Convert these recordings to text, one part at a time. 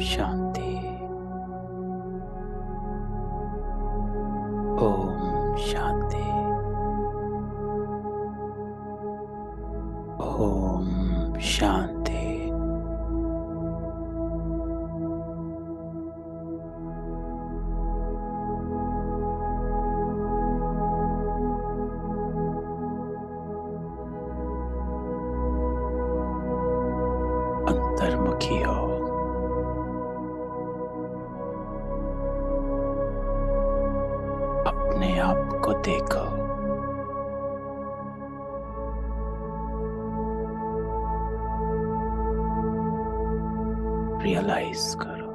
शांति। ओम शांति। ओम शांति। अंतर्मुखी हो। अपने आप को देखो। रियलाइज करो।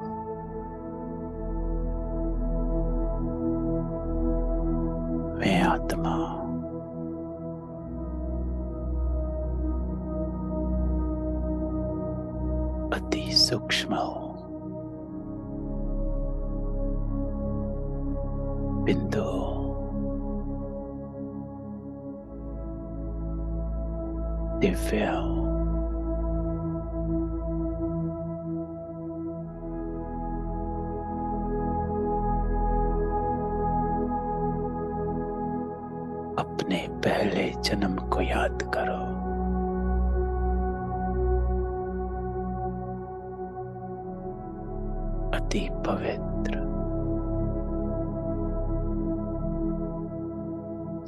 मैं आत्मा अति सूक्ष्म हूँ। बिंदु दिव्य हूँ। अपने पहले जन्म को याद करो। अति पवित्र,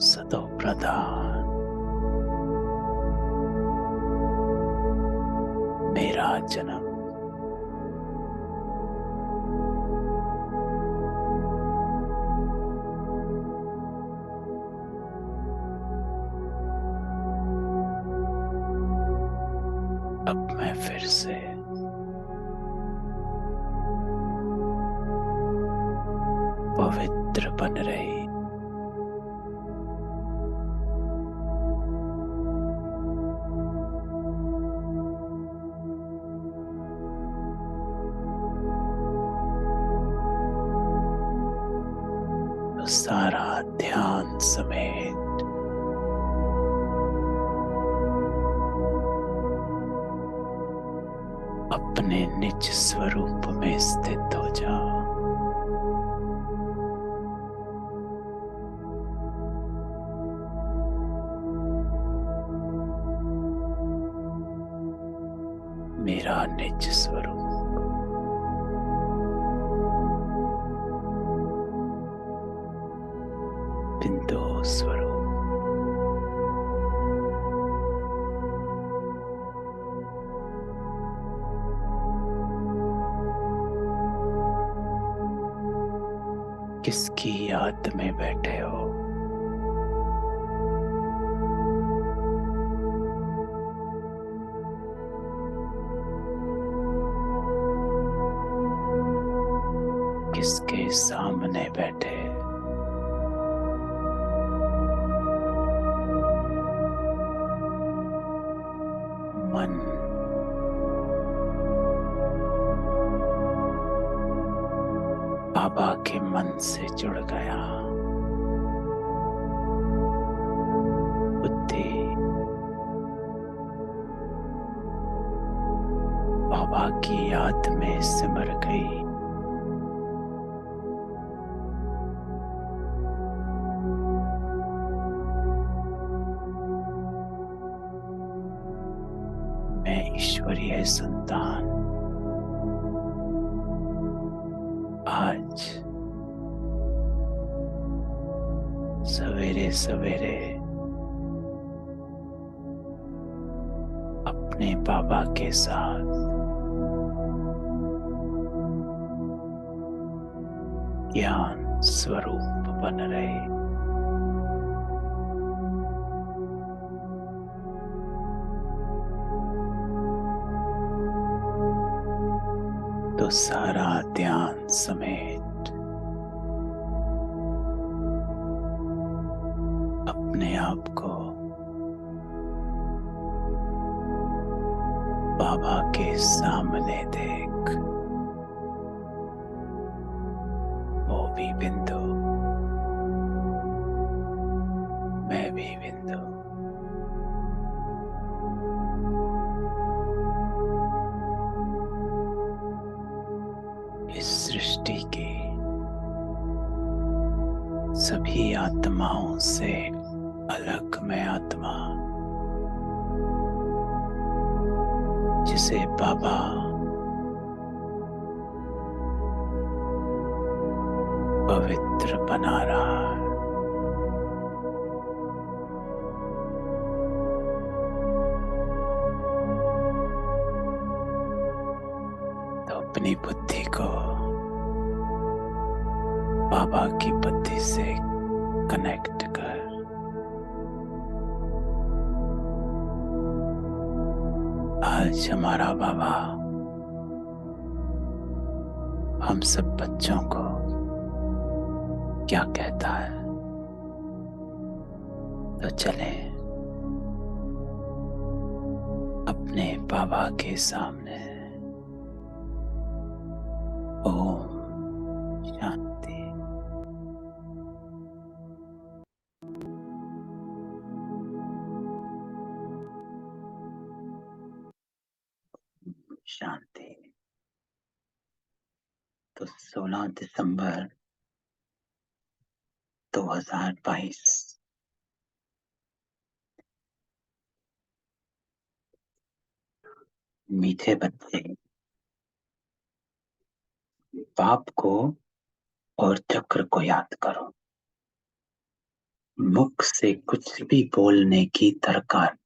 सतो प्रधान मेरा जन्म। अब मैं फिर से पवित्र बन रही तो सारा ध्यान समेत अपने निज स्वरूप में स्थित हो जाओ। मेरा निज स्वरूप बिंदु स्वरूप किसकी याद में बैठे हो? किसके सामने बैठे? मन बाबा के मन से जुड़ गया। बुद्धि बाबा की याद में सिमर गई। मैं ईश्वरीय संतान आज सवेरे सवेरे अपने बाबा के साथ ज्ञान स्वरूप बन रहे। तो सारा ध्यान समेत अपने आप को बाबा के सामने देख। वो भी बिंदु, मैं भी बिंदु। सृष्टि की सभी आत्माओं से अलग मैं आत्मा, जिसे बाबा पवित्र बना रहा है। तो अपनी बुद्धि को बाबा की बुद्धि से कनेक्ट कर। आज हमारा बाबा हम सब बच्चों को क्या कहता है, तो चले अपने बाबा के सामने ओम शांति। शांति। तो 16 दिसंबर 2022 मीठे बच्चे बाप को और चक्र को याद करो। मुख से कुछ भी बोलने की दरकार,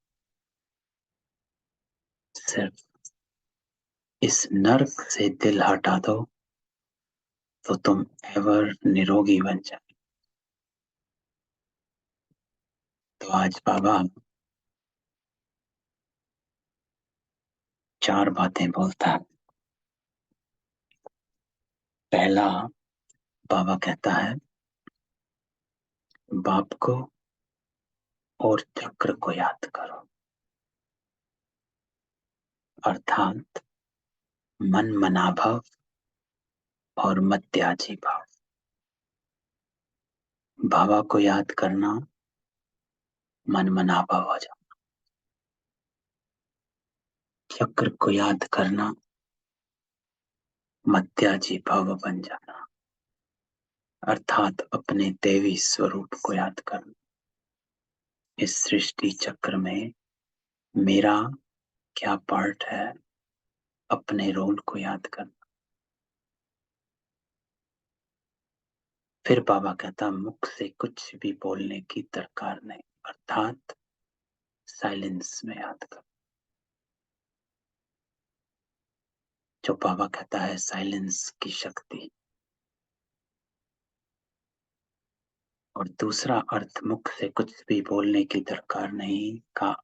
सिर्फ इस नर्क से दिल हटा दो तो तुम एवर निरोगी बन जाए। तो आज बाबा 4 बातें बोलता है। पहला, बाबा कहता है बाप को और चक्र को याद करो, अर्थात मन मनाभाव और मध्याजी भाव। बाबा को याद करना मन मनाभाव हो जाना, चक्र को याद करना मध्याजी भाव बन जाना, अर्थात अपने देवी स्वरूप को याद करना। इस सृष्टि चक्र में मेरा क्या पार्ट है, अपने रोल को याद करना। फिर बाबा कहता मुख से कुछ भी बोलने की दरकार नहीं, अर्थात साइलेंस में याद कर। जो बाबा कहता है साइलेंस की शक्ति। और दूसरा अर्थ मुख से कुछ भी बोलने की दरकार नहीं का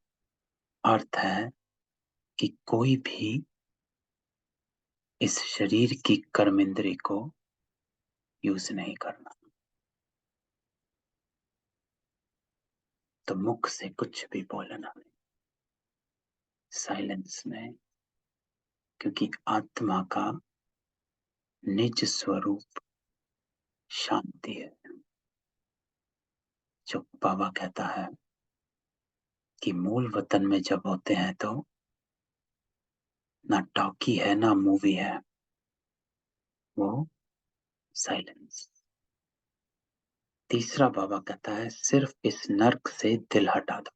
अर्थ है कि कोई भी इस शरीर की कर्म इंद्री को यूज नहीं करना। तो मुख से कुछ भी बोलना नहीं, साइलेंस में, क्योंकि आत्मा का निज स्वरूप शांति है। जो बाबा कहता है कि मूल वतन में जब होते हैं तो ना टॉकी है ना मूवी है, वो साइलेंस। तीसरा बाबा कहता है सिर्फ इस नर्क से दिल हटा दो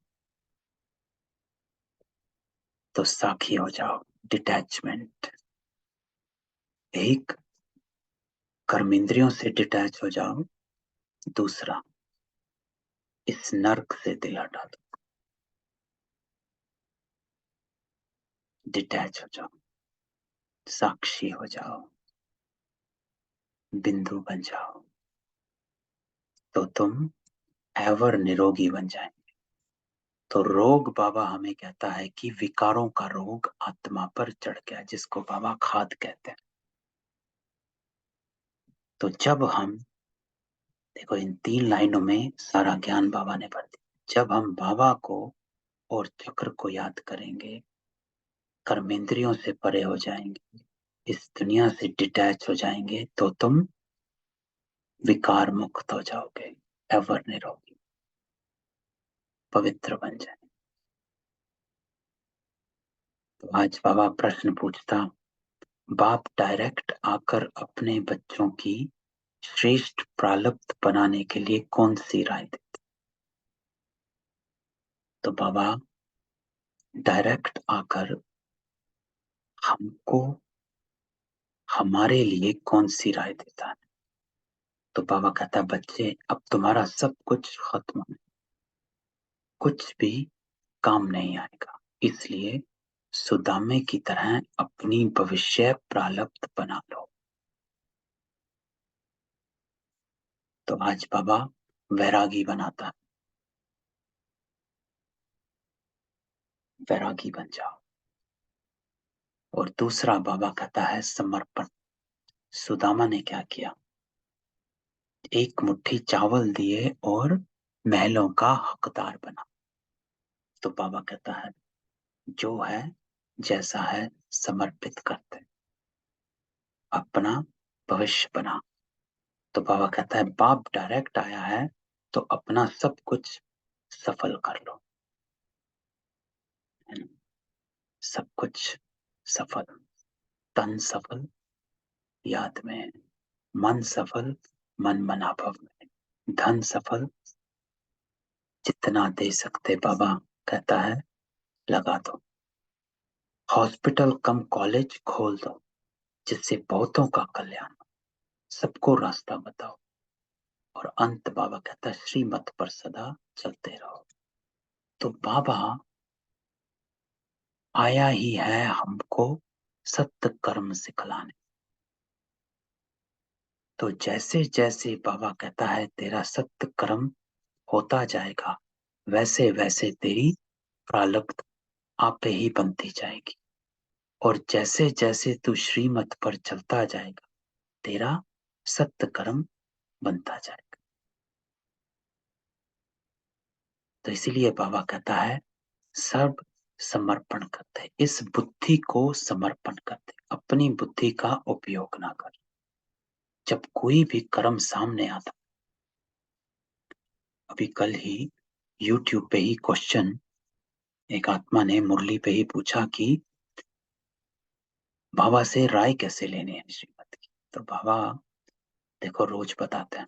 तो साखी हो जाओ, डिटैचमेंट। एक, कर्मेंद्रियों से डिटैच हो जाओ। दूसरा, इस नर्क से दिल हटा दो, डिटैच हो जाओ, साक्षी हो जाओ, बिंदु बन जाओ, तो तुम एवर निरोगी बन जाएंगे। तो रोग बाबा हमें कहता है कि विकारों का रोग आत्मा पर चढ़ गया, जिसको बाबा खाद कहते हैं। तो जब हम देखो, इन 3 लाइनों में सारा ज्ञान बाबा ने भर दिया। जब हम बाबा को और चक्र को याद करेंगे, कर्मेंद्रियों से परे हो जाएंगे, इस दुनिया से डिटैच हो जाएंगे, तो तुम विकार मुक्त हो जाओगे, एवर निरोगी, पवित्र बन जाए। तो आज बाबा प्रश्न पूछता, बाप डायरेक्ट आकर अपने बच्चों की श्रेष्ठ प्रारब्ध बनाने के लिए कौन सी राय देते? तो बाबा डायरेक्ट आकर हमको हमारे लिए कौन सी राय देता है? तो बाबा कहता है, बच्चे अब तुम्हारा सब कुछ खत्म है, कुछ भी काम नहीं आएगा, इसलिए सुदामे की तरह अपनी भविष्य प्रारब्ध बना लो। तो आज बाबा वैरागी बनाता है, वैरागी बन जाओ। और दूसरा बाबा कहता है समर्पण। सुदामा ने क्या किया? एक मुट्ठी चावल दिए और महलों का हकदार बना। तो बाबा कहता है जो है जैसा है समर्पित करते, अपना भविष्य बना। तो बाबा कहता है बाप डायरेक्ट आया है तो अपना सब कुछ सफल कर लो, है ना? सब कुछ सफल, तन सफल याद में, मन सफल मन मनाभव में, धन सफल जितना दे सकते बाबा कहता है लगा दो, हॉस्पिटल कम कॉलेज खोल दो जिससे बहुतों का कल्याण हो, सबको रास्ता बताओ। और अंत बाबा कहता है श्रीमत पर सदा चलते रहो। तो बाबा आया ही है हमको सत्य कर्म सिखलाने। तो जैसे जैसे बाबा कहता है तेरा सत्य कर्म होता जाएगा, वैसे वैसे तेरी प्रारब्ध आपे ही बनती जाएगी। और जैसे जैसे तू श्रीमत पर चलता जाएगा, तेरा सत्य कर्म बनता जाएगा। तो इसीलिए बाबा कहता है सब समर्पण करते, इस बुद्धि को समर्पण करते, अपनी बुद्धि का उपयोग ना कर। जब कोई भी कर्म सामने आता, अभी कल ही YouTube पे ही क्वेश्चन एक आत्मा ने मुरली पे ही पूछा कि बाबा से राय कैसे लेनी है श्रीमत की। तो बाबा देखो रोज बताते हैं,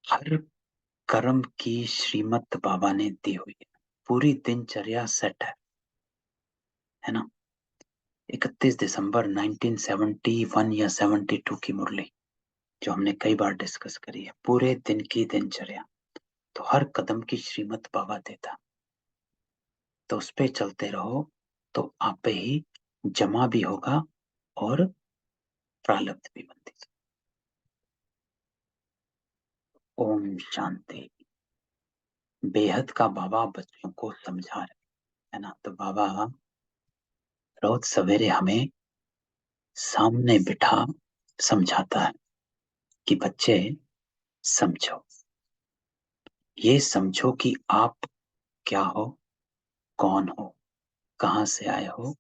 हर कर्म की श्रीमत बाबा ने दी हुई है, पूरी दिनचर्या सेट है ना? 31 दिसंबर 1971 या 72 की मुरली जो हमने कई बार डिस्कस करी है, पूरे दिन की दिनचर्या। तो हर कदम की श्रीमत बाबा देता, तो उस पे चलते रहो तो आप पे ही जमा भी होगा और प्रारब्ध भी बनती। ओम शांति। बेहद का बाबा बच्चों को समझा रहे, है ना? तो बाबा रोज सवेरे हमें सामने बिठा समझाता है कि बच्चे समझो, ये समझो कि आप क्या हो, कौन हो, कहाँ से आए हो,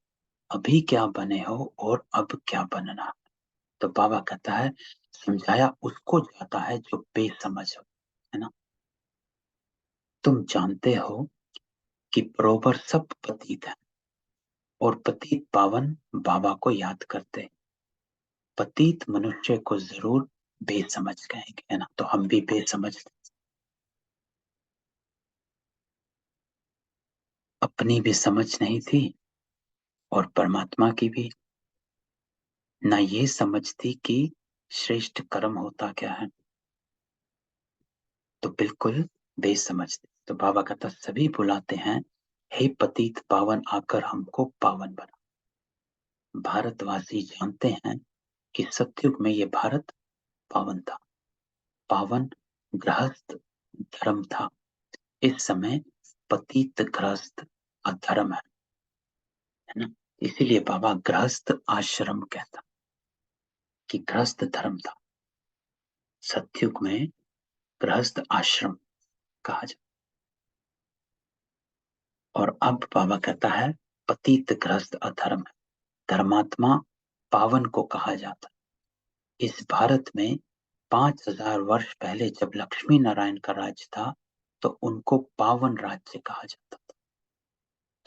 अभी क्या बने हो और अब क्या बनना। तो बाबा कहता है समझाया उसको जाता है जो बेसमझ हो, है ना? तुम जानते हो कि बरोबर सब पतित है और पतित पावन बाबा को याद करते हैं। पतित मनुष्य को जरूर बेसमझ कहेंगे, है ना? तो हम भी बेसमझ, अपनी भी समझ नहीं थी और परमात्मा की भी ना ये समझ थी कि श्रेष्ठ कर्म होता क्या है। तो बिल्कुल बेसमझ थे। तो बाबा कहता सभी बुलाते हैं हे पतित पावन आकर हमको पावन बना। भारतवासी जानते हैं कि सतयुग में ये भारत पावन था, पावन गृहस्थ धर्म था। इस समय पतित गृहस्थ अधर्म है ना? इसीलिए बाबा गृहस्थ आश्रम कहता कि गृहस्थ धर्म था, सतयुग में गृहस्थ आश्रम कहा जाता। और अब बाबा कहता है पतित गृहस्थ अधर्म है, धर्मात्मा पावन को कहा जाता है। इस भारत में 5000 वर्ष पहले जब लक्ष्मी नारायण का राज्य था तो उनको पावन राज्य कहा जाता था।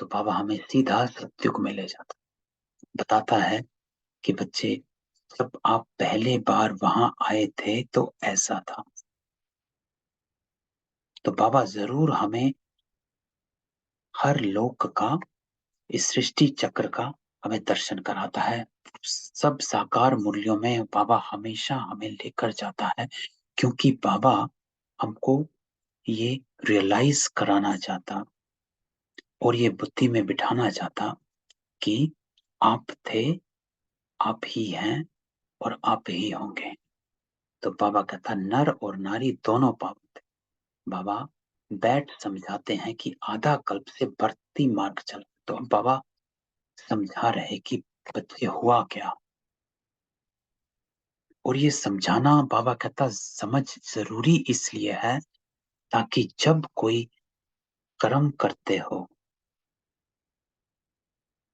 तो बाबा हमें सीधा सत्युग में ले जाता, बताता है कि बच्चे, जब आप पहले बार वहां आए थे तो ऐसा था। तो बाबा जरूर हमें हर लोक का, इस सृष्टि चक्र का हमें दर्शन कराता है। सब साकार मूल्यों में बाबा हमेशा हमें लेकर जाता है, क्योंकि बाबा हमको ये रियलाइज कराना चाहता और ये बुद्धि में बिठाना चाहता कि आप थे, आप ही हैं और आप ही होंगे। तो बाबा कहता नर और नारी दोनों पाप थे। बाबा बैठ समझाते हैं कि आधा कल्प से बढ़ती मार्ग चला। तो अब बाबा समझा रहे कि बच्चे हुआ क्या, और ये समझाना बाबा कहता समझ जरूरी इसलिए है ताकि जब कोई कर्म करते हो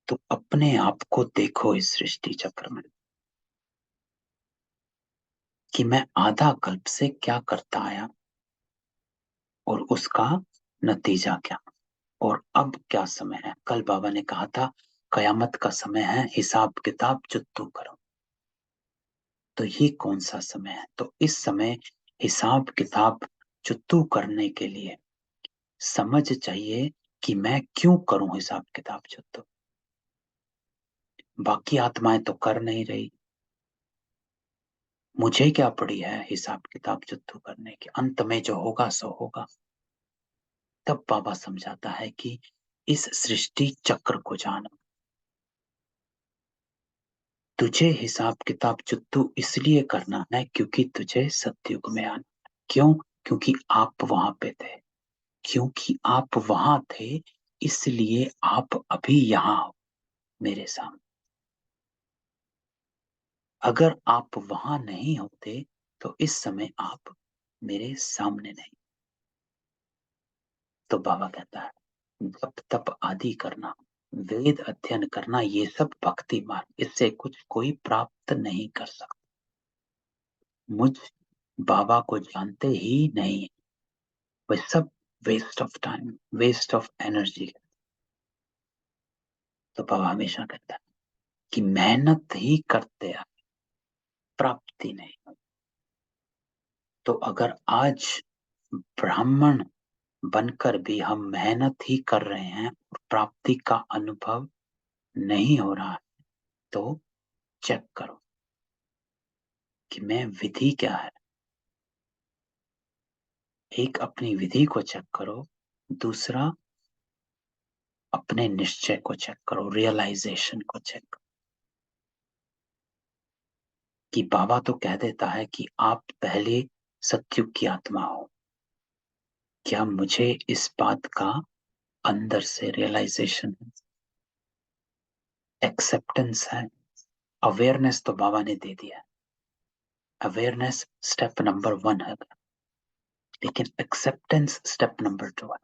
तो अपने आप को देखो इस सृष्टि चक्र में कि मैं आधा कल्प से क्या करता आया और उसका नतीजा क्या, और अब क्या समय है। कल बाबा ने कहा था कयामत का समय है, हिसाब किताब जुत्तू करो। तो ये कौन सा समय है? तो इस समय हिसाब किताब जुत्तू करने के लिए समझ चाहिए कि मैं क्यों करूं हिसाब किताब जुत्तू। बाकी आत्माएं तो कर नहीं रही, मुझे क्या पड़ी है हिसाब किताब जुत्तू करने की, अंत में जो होगा सो होगा। तब बाबा समझाता है कि इस सृष्टि चक्र को जानो। तुझे हिसाब किताब जुत्तू इसलिए करना है क्योंकि तुझे सतयुग में आना। क्यों? क्योंकि आप वहां पे थे, क्योंकि आप वहां थे इसलिए आप अभी यहां हो मेरे सामने। अगर आप वहां नहीं होते तो इस समय आप मेरे सामने नहीं। तो बाबा कहता है जप तप आदि करना, वेद अध्ययन करना, ये सब भक्ति मार्ग, इससे कुछ कोई प्राप्त नहीं कर सकता। मुझ बाबा को जानते ही नहीं, वह सब waste of time, waste of energy. तो बाबा हमेशा कहता है कि मेहनत ही करते हैं, प्राप्ति नहीं। तो अगर आज ब्राह्मण बनकर भी हम मेहनत ही कर रहे हैं और प्राप्ति का अनुभव नहीं हो रहा है, तो चेक करो कि मैं विधि क्या है। एक अपनी विधि को चेक करो, दूसरा अपने निश्चय को चेक करो, रियलाइजेशन को चेक करो। कि बाबा तो कह देता है कि आप पहले सतयुग की आत्मा हो। क्या मुझे इस बात का अंदर से रियलाइजेशन है, एक्सेप्टेंस है? अवेयरनेस तो बाबा ने दे दिया, अवेयरनेस स्टेप नंबर 1 है, लेकिन एक्सेप्टेंस स्टेप नंबर 2 है।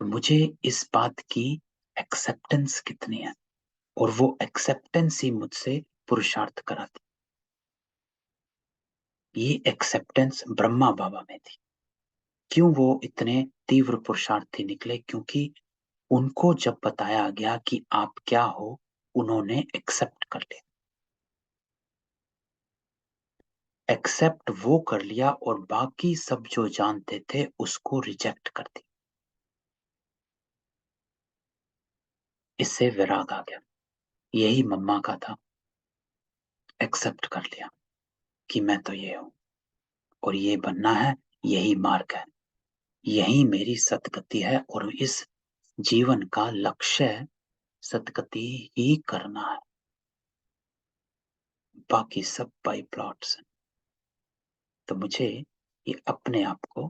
तो मुझे इस बात की एक्सेप्टेंस कितनी है, और वो एक्सेप्टेंस ही मुझसे पुरुषार्थ कराती। ये एक्सेप्टेंस ब्रह्मा बाबा में थी। क्यों वो इतने तीव्र पुरुषार्थी निकले? क्योंकि उनको जब बताया गया कि आप क्या हो, उन्होंने एक्सेप्ट कर लिया। एक्सेप्ट वो कर लिया और बाकी सब जो जानते थे उसको रिजेक्ट कर दिया। इससे विराग आ गया। यही मम्मा का था, एक्सेप्ट कर लिया कि मैं तो ये हूं और ये बनना है, यही मार्ग है, यही मेरी सदगति है और इस जीवन का लक्ष्य सदगति ही करना है, बाकी सब बाई प्लॉट्स। तो मुझे ये अपने आप को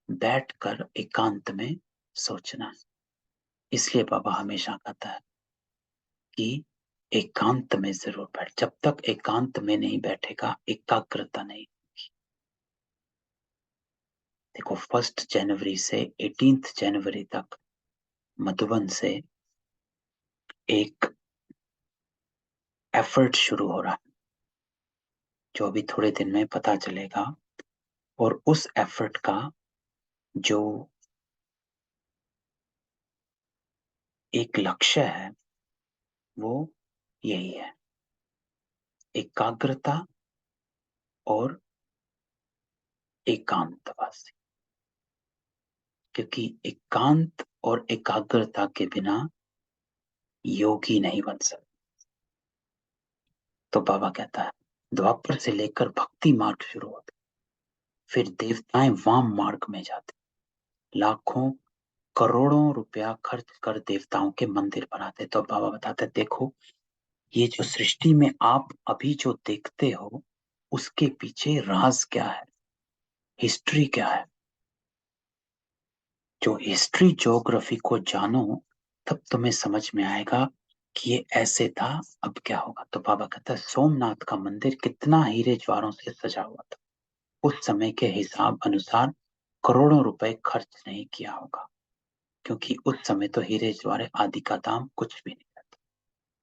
बैठकर एकांत में सोचना है। इसलिए बाबा हमेशा कहता है कि एकांत में जरूर बैठ। जब तक एकांत में नहीं बैठेगा एकाग्रता नहीं। देखो 1 जनवरी से 18 जनवरी तक मधुबन से एक एफर्ट शुरू हो रहा है, जो अभी थोड़े दिन में पता चलेगा। और उस एफर्ट का जो एक लक्ष्य है, वो यही है, एकाग्रता और एकांतवासी। क्योंकि एकांत और एकाग्रता के बिना योगी नहीं बन सकता। तो बाबा कहता है द्वापर से लेकर भक्ति मार्ग शुरू होता, फिर देवताएं वाम मार्ग में जाते, लाखों करोड़ों रुपया खर्च कर देवताओं के मंदिर बनाते। तो बाबा बताते देखो, ये जो सृष्टि में आप अभी जो देखते हो, उसके पीछे राज क्या है, हिस्ट्री क्या है। जो हिस्ट्री ज्योग्राफी को जानो, तब तुम्हें समझ में आएगा कि ये ऐसे था, अब क्या होगा। तो बाबा कहता है सोमनाथ का मंदिर कितना हीरे ज्वारों से सजा हुआ था, उस समय के हिसाब अनुसार करोड़ों रुपए खर्च नहीं किया होगा, क्योंकि उस समय तो हीरे ज्वारे आदि का दाम कुछ भी नहीं था।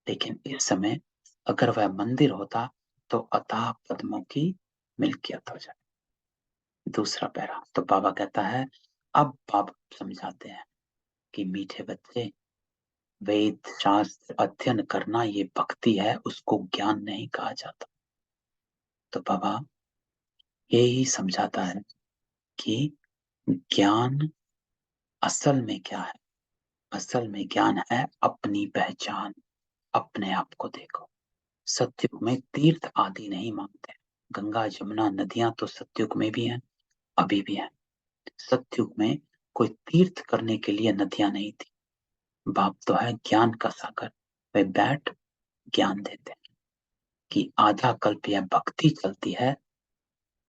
लेकिन इस समय अगर वह मंदिर होता तो अथाह पद्मों की मिल्कियत हो जाए। दूसरा पैरा तो बाबा कहता है, अब बाबा समझाते हैं कि मीठे बच्चे, वेद शास्त्र अध्ययन करना ये भक्ति है, उसको ज्ञान नहीं कहा जाता। तो बाबा यही समझाता है कि ज्ञान असल में क्या है। असल में ज्ञान है अपनी पहचान, अपने आप को देखो। सतयुग में तीर्थ आदि नहीं मांगते। गंगा जमुना नदियां तो सतयुग में भी हैं, अभी भी हैं। सतयुग में कोई तीर्थ करने के लिए नदियां नहीं थी। बाप तो है ज्ञान का सागर, वे बैठ ज्ञान देते हैं कि आधा कल्प यह भक्ति चलती है,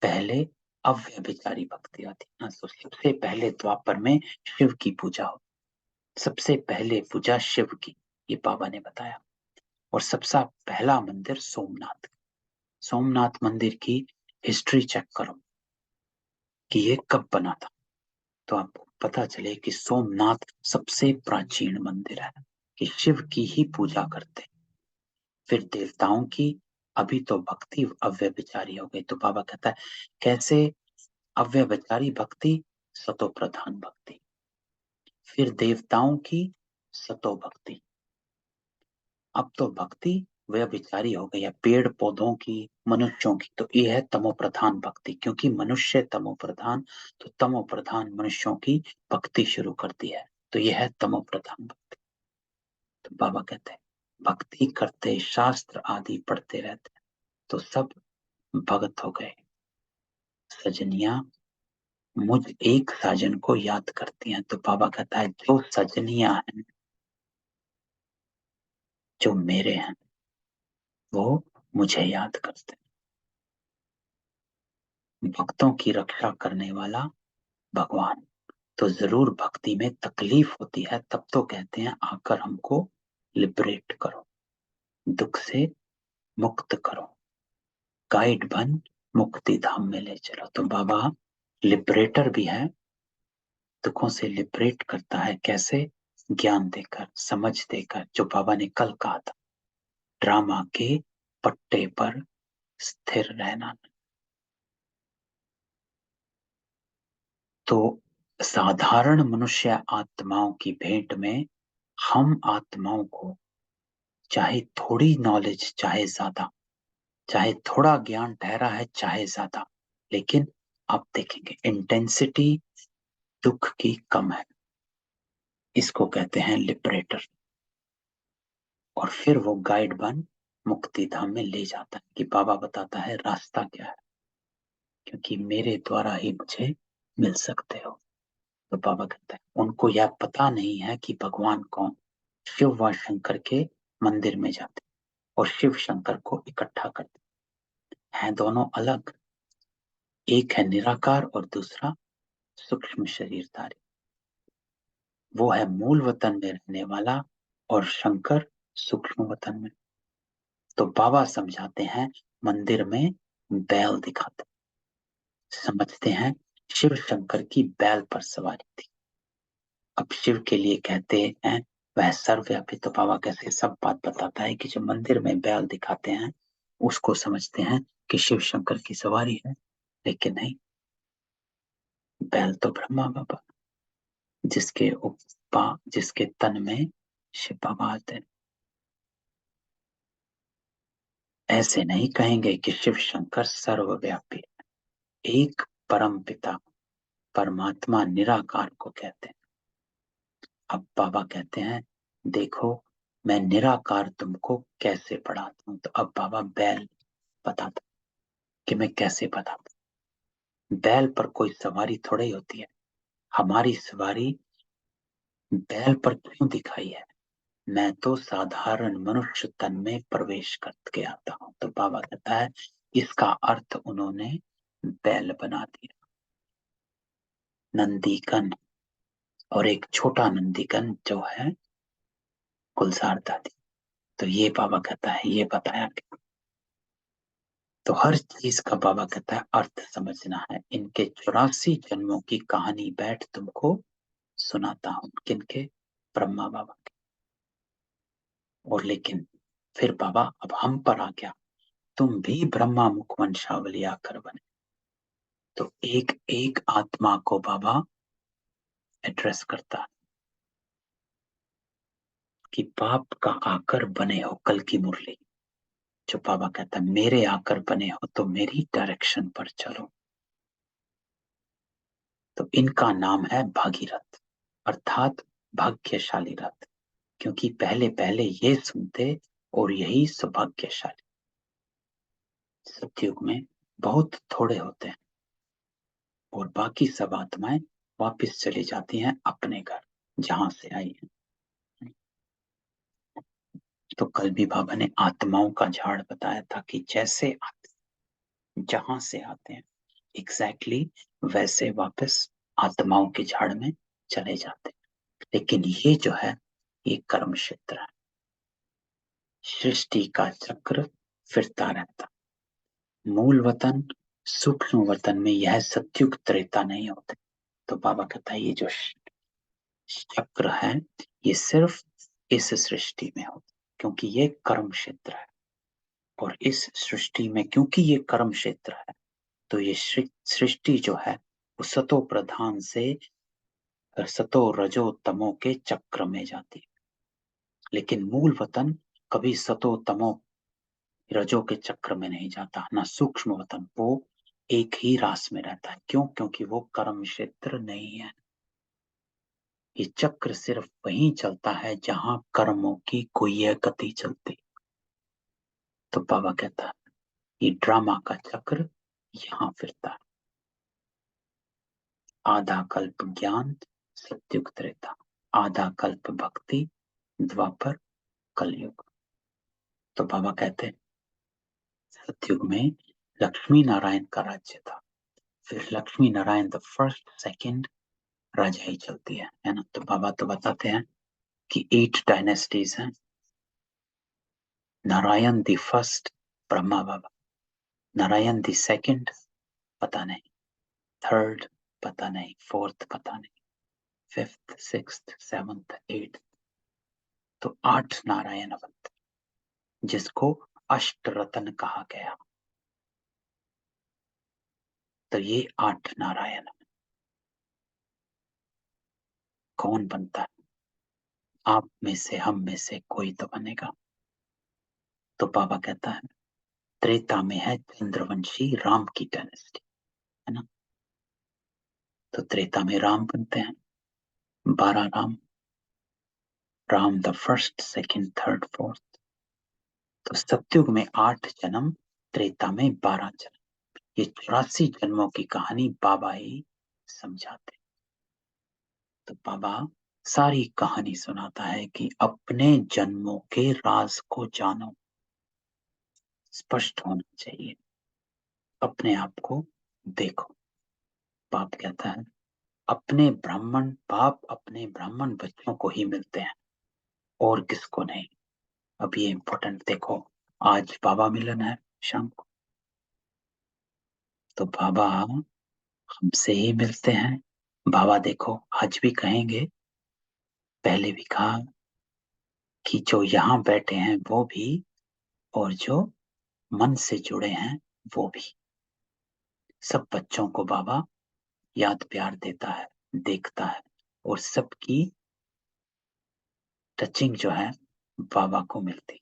पहले अव्यभिचारी भक्ति आती है। तो सबसे पहले द्वापर में शिव की पूजा हो, सबसे पहले पूजा शिव की, ये बाबा ने बताया। और सबसे पहला मंदिर सोमनाथ, सोमनाथ मंदिर की हिस्ट्री चेक करो कि ये कब बना था, तो आपको पता चले कि सोमनाथ सबसे प्राचीन मंदिर है, कि शिव की ही पूजा करते। फिर देवताओं की, अभी तो भक्ति अव्यभिचारी हो गई। तो बाबा कहता है कैसे अव्यभिचारी भक्ति, सतो प्रधान भक्ति। फिर देवताओं की सतो भक्ति। अब तो भक्ति व्यभिचारी हो गई है, पेड़ पौधों की, मनुष्यों की। तो ये है तमो प्रधान भक्ति, क्योंकि मनुष्य तमो प्रधान, तो तमो प्रधान मनुष्यों की भक्ति शुरू करती है। तो यह है तमो प्रधान भक्ति। तो बाबा कहते हैं भक्ति करते, शास्त्र आदि पढ़ते रहते, तो सब भगत हो गए। सजनिया मुझ एक साजन को याद करती हैं। तो बाबा कहता है जो सजनिया हैं, जो मेरे हैं, वो मुझे याद करते हैं। भक्तों की रक्षा करने वाला भगवान। तो जरूर भक्ति में तकलीफ होती है, तब तो कहते हैं आकर हमको लिबरेट करो, दुख से मुक्त करो, गाइड बन मुक्ति धाम में ले चलो। तो बाबा लिबरेटर भी है, दुखों से लिबरेट करता है कैसे, ज्ञान देकर, समझ देकर। जो बाबा ने कल कहा था, ड्रामा के पट्टे पर स्थिर रहना। तो साधारण मनुष्य आत्माओं की भेंट में हम आत्माओं को चाहे थोड़ी नॉलेज, चाहे ज्यादा, चाहे थोड़ा ज्ञान ठहरा है, चाहे ज्यादा, लेकिन आप देखेंगे इंटेंसिटी दुख की कम है। इसको कहते हैं लिबरेटर। और फिर वो गाइड बन मुक्ति धाम में ले जाता है, कि बाबा बताता है रास्ता क्या है, क्योंकि मेरे द्वारा ही मुझे मिल सकते हो। तो बाबा कहते हैं उनको यह पता नहीं है कि भगवान कौन। शिव व शंकर के मंदिर में जाते और शिव शंकर को इकट्ठा करते हैं, दोनों अलग। एक है निराकार और दूसरा सूक्ष्म शरीरधारी। वो है मूल वतन में रहने वाला और शंकर सूक्ष्म वतन में। तो बाबा समझाते हैं मंदिर में बैल दिखाते, समझते हैं शिव शंकर की बैल पर सवारी थी। अब शिव के लिए कहते हैं वह सर्वव्यापी। तो बाबा कैसे सब बात बताता है कि जो मंदिर में बैल दिखाते हैं, उसको समझते हैं कि शिव शंकर की सवारी है। लेकिन नहीं, बैल तो ब्रह्मा बाबा, जिसके उपा, जिसके तन में शिव बाबा आते हैं, ऐसे नहीं कहेंगे कि शिव शंकर सर्वव्यापी है। एक परम पिता परमात्मा निराकार को कहते हैं। अब बाबा कहते हैं, देखो मैं निराकार तुमको कैसे पढ़ाता हूं। तो अब बाबा बैल बताता कि मैं कैसे बताता। बैल पर कोई सवारी थोड़ी होती है। हमारी सवारी बैल पर क्यों दिखाई है? मैं तो साधारण मनुष्य तन में प्रवेश करके आता हूं। तो बाबा कहता है, इसका अर्थ उन्होंने बैल बना दिया, नंदीकन। और एक छोटा नंदीकन जो है गुलजार दादी। तो ये बाबा कहता है, ये बताया गया। तो हर चीज का बाबा कहता है अर्थ समझना है। इनके 84 जन्मों की कहानी बैठ तुमको सुनाता हूं। किनके? ब्रह्मा बाबा के। और लेकिन फिर बाबा अब हम पर आ गया, तुम भी ब्रह्मा मुख वंशावली आकर बने। तो एक एक आत्मा को बाबा एड्रेस करता है कि बाप का आकर बने हो कल की मुरली। जो बाबा कहता है, मेरे आकर बने हो तो मेरी डायरेक्शन पर चलो। तो इनका नाम है भागीरथ, अर्थात भाग्यशाली रथ। क्योंकि पहले पहले ये सुनते और यही सौभाग्यशाली। सतयुग में बहुत थोड़े होते हैं और बाकी सब आत्माएं वापस चली जाती हैं अपने घर जहां से आई हैं। तो कल भी बाबा ने आत्माओं का झाड़ बताया था कि जैसे जहां से आते हैं एग्जैक्टली वैसे वापस आत्माओं के झाड़ में चले जाते हैं। लेकिन ये जो है ये कर्म क्षेत्र है। सृष्टि का चक्र फिरता रहता। मूल वतन सूक्ष्म वतन में यह सतयुग त्रेता नहीं होते। तो बाबा कहता है, ये जो चक्र है ये सिर्फ इस सृष्टि में होता, क्योंकि ये कर्म क्षेत्र है। और इस सृष्टि में क्योंकि ये कर्म क्षेत्र है, तो ये सृष्टि जो है वो सतो प्रधान से सतो रजो तमो के चक्र में जाती है। लेकिन मूल वतन कभी सतो तमो रजो के चक्र में नहीं जाता, ना सूक्ष्म वतन। वो एक ही रास में रहता है। क्यों? क्योंकि वो कर्म क्षेत्र नहीं है। ये चक्र सिर्फ वहीं चलता है जहां कर्मों की कोई गति चलती। तो बाबा कहता है, ये ड्रामा का चक्र यहाँ फिरता है। आधा कल्प ज्ञान सत्युग त्रेता, आधा कल्प भक्ति द्वापर कलयुग। तो बाबा कहते हैं, सतयुग में लक्ष्मी नारायण का राज्य था। फिर Lakshmi Narayan the first second राजाई चलती है ना। तो बाबा तो बताते हैं कि 8 डायनेस्टीज हैं। Narayan the first Brahma Baba, Narayan the second पता नहीं, थर्ड पता नहीं, फोर्थ पता नहीं, फिफ्थ सिक्स्थ सेवंथ एट्थ। तो 8 नारायण अवंत, जिसको अष्टरत्न कहा गया। तो ये 8 नारायण कौन बनता है? आप में से हम में से कोई तो बनेगा। तो बाबा कहता है, त्रेता में है चंद्रवंशी राम की डायनेस्टी, है ना। तो त्रेता में राम बनते हैं, 12 Ram, Ram the first second third fourth. तो सतयुग में 8 जन्म, त्रेता में 12 जन्म। ये 84 जन्मों की कहानी बाबा ही समझाते। तो बाबा सारी कहानी सुनाता है कि अपने जन्मों के राज को जानो। स्पष्ट होना चाहिए, अपने आप को देखो। बाप कहता है, अपने ब्राह्मण बाप अपने ब्राह्मण बच्चों को ही मिलते हैं और किसको नहीं। अब ये इंपॉर्टेंट देखो, आज बाबा मिलन है शाम को, तो बाबा हमसे ही मिलते हैं। बाबा देखो आज भी कहेंगे, पहले भी कहा कि जो यहाँ बैठे हैं वो भी और जो मन से जुड़े हैं वो भी। सब बच्चों को बाबा याद प्यार देता है, देखता है और सबकी टचिंग जो है बाबा को मिलती।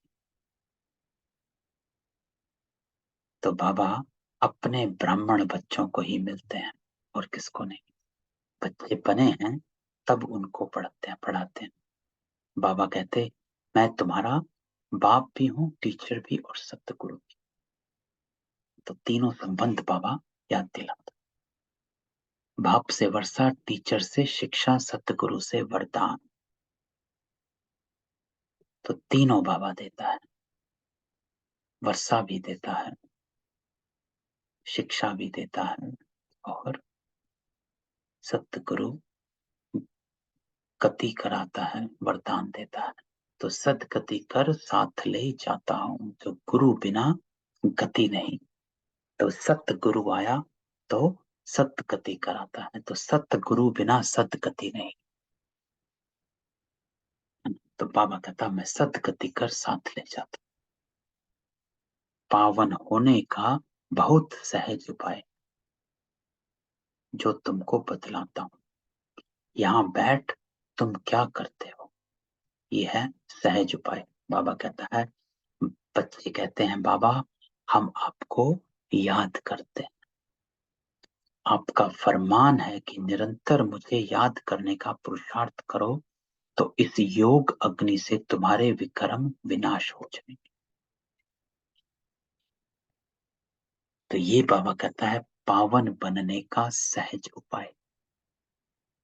तो बाबा अपने ब्राह्मण बच्चों को ही मिलते हैं और किसको नहीं। बच्चे बने हैं तब उनको पढ़ाते हैं। बाबा कहते मैं तुम्हारा बाप भी हूँ, टीचर भी और सतगुरु भी। तो तीनों संबंध बाबा याद दिलाता। बाप से वर्षा, टीचर से शिक्षा, सतगुरु से वरदान। तो तीनों बाबा देता है, वर्षा भी देता है, शिक्षा भी देता है और सतगुरु गति कराता है, वरदान देता है। तो सदगति कर साथ ले जाता हूं, तो गुरु बिना गति नहीं। तो सतगुरु आया तो सतगति कराता है, तो सतगुरु बिना सदगति नहीं। तो बाबा कहता मैं सदगति कर साथ ले जाता। पावन होने का बहुत सहज उपाय जो तुमको बतलाता हूं। यहाँ बैठ, तुम क्या करते हो, ये है सहज उपाय। बाबा कहता है, बच्चे कहते हैं बाबा हम आपको याद करते हैं। आपका फरमान है कि निरंतर मुझे याद करने का पुरुषार्थ करो, तो इस योग अग्नि से तुम्हारे विक्रम विनाश हो जाएंगे। तो ये बाबा कहता है पावन बनने का सहज उपाय,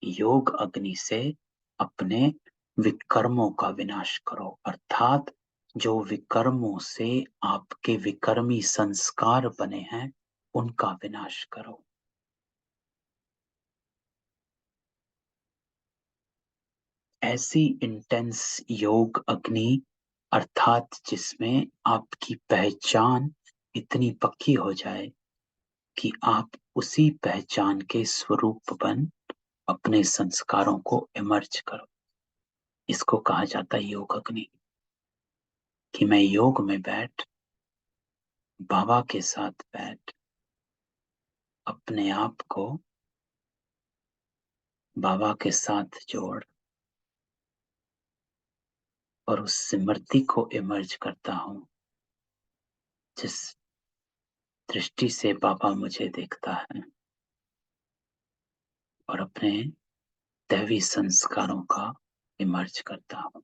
योग अग्नि से अपने विकर्मों का विनाश करो। अर्थात जो विकर्मों से आपके विकर्मी संस्कार बने हैं उनका विनाश करो। ऐसी इंटेंस योग अग्नि, अर्थात जिसमें आपकी पहचान इतनी पक्की हो जाए कि आप उसी पहचान के स्वरूप बन अपने संस्कारों को इमर्ज करो। इसको कहा जाता है योग अग्नि। कि मैं योग में बैठ, बाबा के साथ बैठ, अपने आप को बाबा के साथ जोड़ और उस स्मृति को इमर्ज करता हूं जिस दृष्टि से बाबा मुझे देखता है, और अपने दैवी संस्कारों का इमर्ज करता हूं।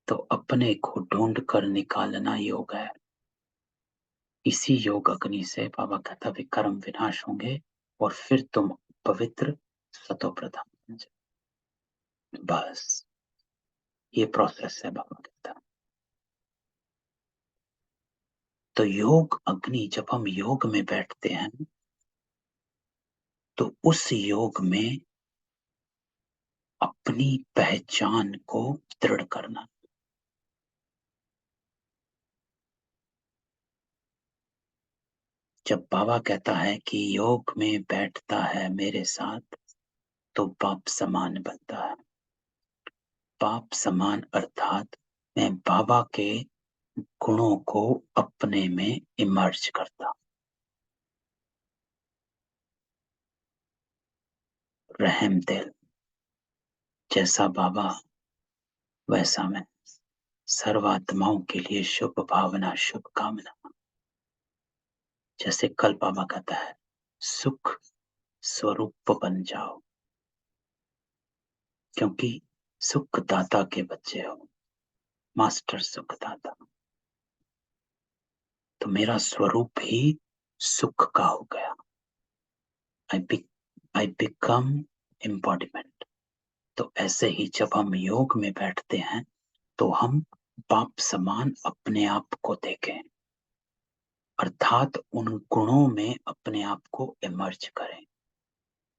तो अपने को ढूंढ कर निकालना योग है। इसी योग अग्नि से बाबा कहता विकर्म विनाश होंगे और फिर तुम पवित्र सतो प्रधान बन जाओ। बस ये प्रोसेस है बाबा कहता। तो योग अग्नि, जब हम योग में बैठते हैं तो उस योग में अपनी पहचान को दृढ़ करना। जब बाबा कहता है कि योग में बैठता है मेरे साथ तो बाप समान बनता है। बाप समान अर्थात मैं बाबा के गुणों को अपने में इमर्ज करता। रहम दिल, जैसा बाबा वैसा मैं। सर्वात्माओं के लिए शुभ भावना, शुभ कामना। जैसे कल बाबा कहता है सुख स्वरूप बन जाओ, क्योंकि सुखदाता के बच्चे हो, मास्टर सुखदाता। तो मेरा स्वरूप ही सुख का हो गया। I become embodiment. तो ऐसे ही जब हम योग में बैठते हैं तो हम बाप समान अपने आप को देखें, अर्थात उन गुणों में अपने आप को इमर्ज करें,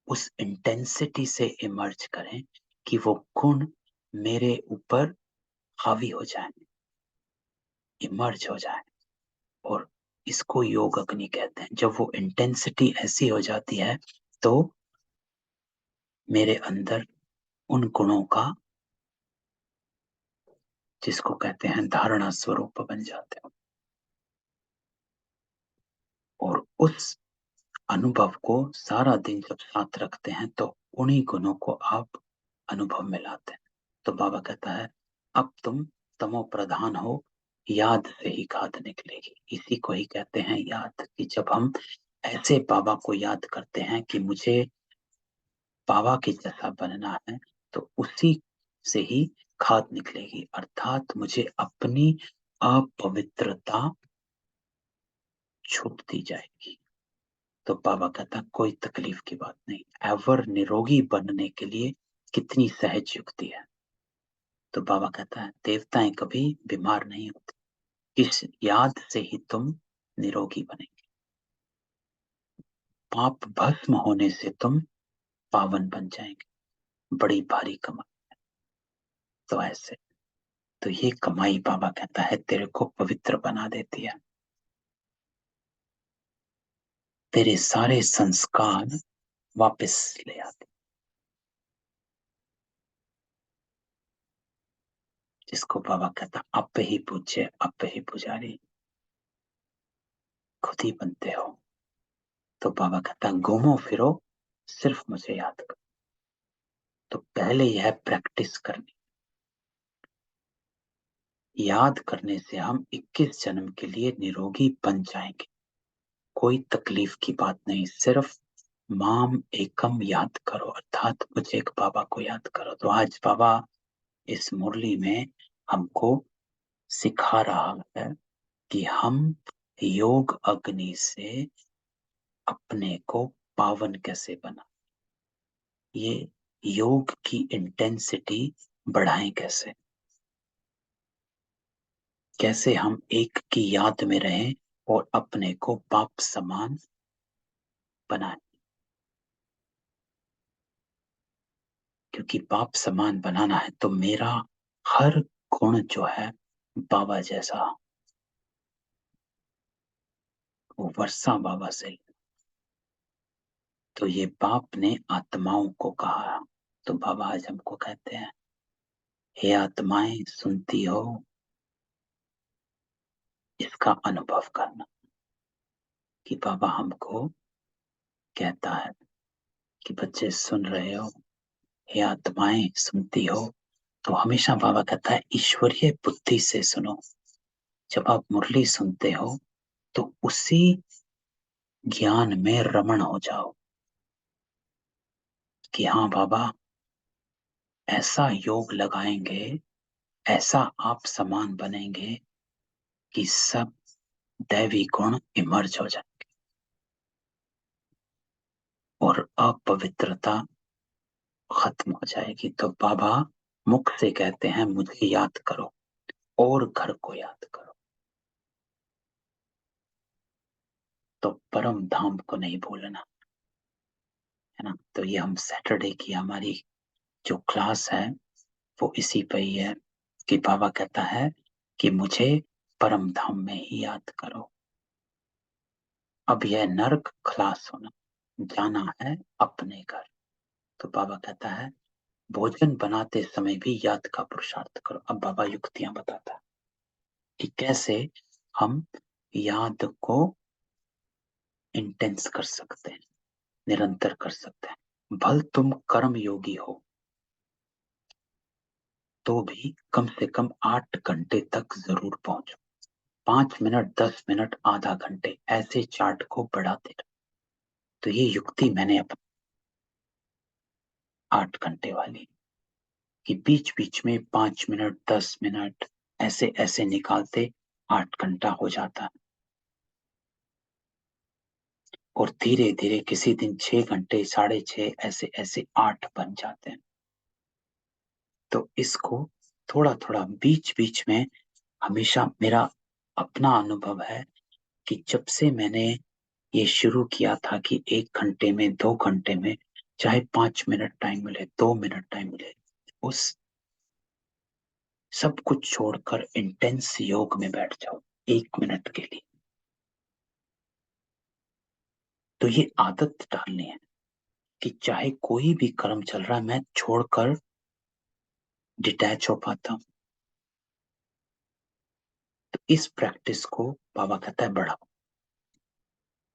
उस इंटेंसिटी से इमर्ज करें कि वो गुण मेरे ऊपर हावी हो जाए, इमर्ज हो जाए। और इसको योग अग्नि कहते हैं। जब वो इंटेंसिटी ऐसी हो जाती है तो मेरे अंदर उन गुणों का, जिसको कहते हैं धारणा स्वरूप बन जाते हो, और उस अनुभव को सारा दिन जब साथ रखते हैं तो उन्हीं गुणों को आप अनुभव में लाते हैं। तो बाबा कहता है अब तुम तमो प्रधान हो, याद से ही खाद निकलेगी। इसी को ही कहते हैं याद, कि जब हम ऐसे बाबा को याद करते हैं कि मुझे बाबा के जैसा बनना है, तो उसी से ही खाद निकलेगी, अर्थात मुझे अपनी अपवित्रता छूटती जाएगी। तो बाबा कहता कोई तकलीफ की बात नहीं, एवर निरोगी बनने के लिए कितनी सहज युक्ति है। तो बाबा कहता है देवताएं कभी बीमार नहीं होते, इस याद से ही तुम निरोगी बनेंगे। पाप भस्म होने से तुम पावन बन जाएंगे, बड़ी भारी कमाई। तो ऐसे, तो ये कमाई बाबा कहता है तेरे को पवित्र बना देती है, तेरे सारे संस्कार वापस ले आते। जिसको बाबा कहता आप ही पूज्य, आप ही पुजारी, खुद ही बनते हो। तो बाबा कहता घूमो फिरो सिर्फ मुझे याद करो। तो पहले यह प्रैक्टिस करनी, याद करने से हम 21 जन्म के लिए निरोगी बन जाएंगे। कोई तकलीफ की बात नहीं, सिर्फ माम एकम याद करो, अर्थात मुझे एक बाबा को याद करो। तो आज बाबा इस मुरली में हमको सिखा रहा है कि हम योग अग्नि से अपने को पावन कैसे बना, ये योग की इंटेंसिटी बढ़ाएं कैसे, कैसे हम एक की याद में रहें और अपने को बाप समान बनाएं। क्योंकि बाप समान बनाना है तो मेरा हर गुण जो है बाबा जैसा, वो वर्षा बाबा से। तो ये बाप ने आत्माओं को कहा, तो बाबा आज हमको कहते हैं हे आत्माएं सुनती हो, इसका अनुभव करना। कि बाबा हमको कहता है कि बच्चे सुन रहे हो, हे आत्माएं सुनती हो। तो हमेशा बाबा कहता है ईश्वरीय बुद्धि से सुनो। जब आप मुरली सुनते हो तो उसी ज्ञान में रमण हो जाओ कि हाँ बाबा ऐसा योग लगाएंगे, ऐसा आप समान बनेंगे कि सब दैवी गुण इमर्ज हो जाएंगे और अपवित्रता खत्म हो जाएगी। तो बाबा मुख से कहते हैं मुझे याद करो और घर को याद करो। तो परम धाम को नहीं भूलना, है ना। तो ये हम सैटरडे की हमारी जो क्लास है वो इसी पे ही है कि बाबा कहता है कि मुझे परम धाम में ही याद करो। अब यह नर्क खलास होना, जाना है अपने घर। तो बाबा कहता है भोजन बनाते समय भी याद का पुरुषार्थ करो। अब बाबा युक्तियां बताता है कि कैसे हम याद को इंटेंस कर सकते हैं, निरंतर कर सकते हैं। भल तुम कर्म योगी हो तो भी कम से कम 8 घंटे तक जरूर पहुंचो। 5 मिनट, 10 मिनट, आधा घंटे, ऐसे चार्ट को बढ़ाते रहो। तो ये युक्ति मैंने अपनी 8 घंटे वाली, कि बीच बीच में 5 मिनट, 10 मिनट ऐसे ऐसे निकालते 8 घंटा हो जाता। और धीरे धीरे किसी दिन 6 घंटे, 6:30, ऐसे ऐसे 8 बन जाते हैं। तो इसको थोड़ा थोड़ा बीच बीच में, हमेशा मेरा अपना अनुभव है कि जब से मैंने ये शुरू किया था कि 1 घंटे में, 2 घंटे में, चाहे 5 मिनट टाइम मिले, 2 मिनट टाइम मिले, उस सब कुछ छोड़कर इंटेंस योग में बैठ जाओ 1 मिनट के लिए। तो ये आदत डालनी है कि चाहे कोई भी कर्म चल रहा है, मैं छोड़कर डिटैच हो पाता हूँ। तो इस प्रैक्टिस को बाबा कहता है बढ़ाओ,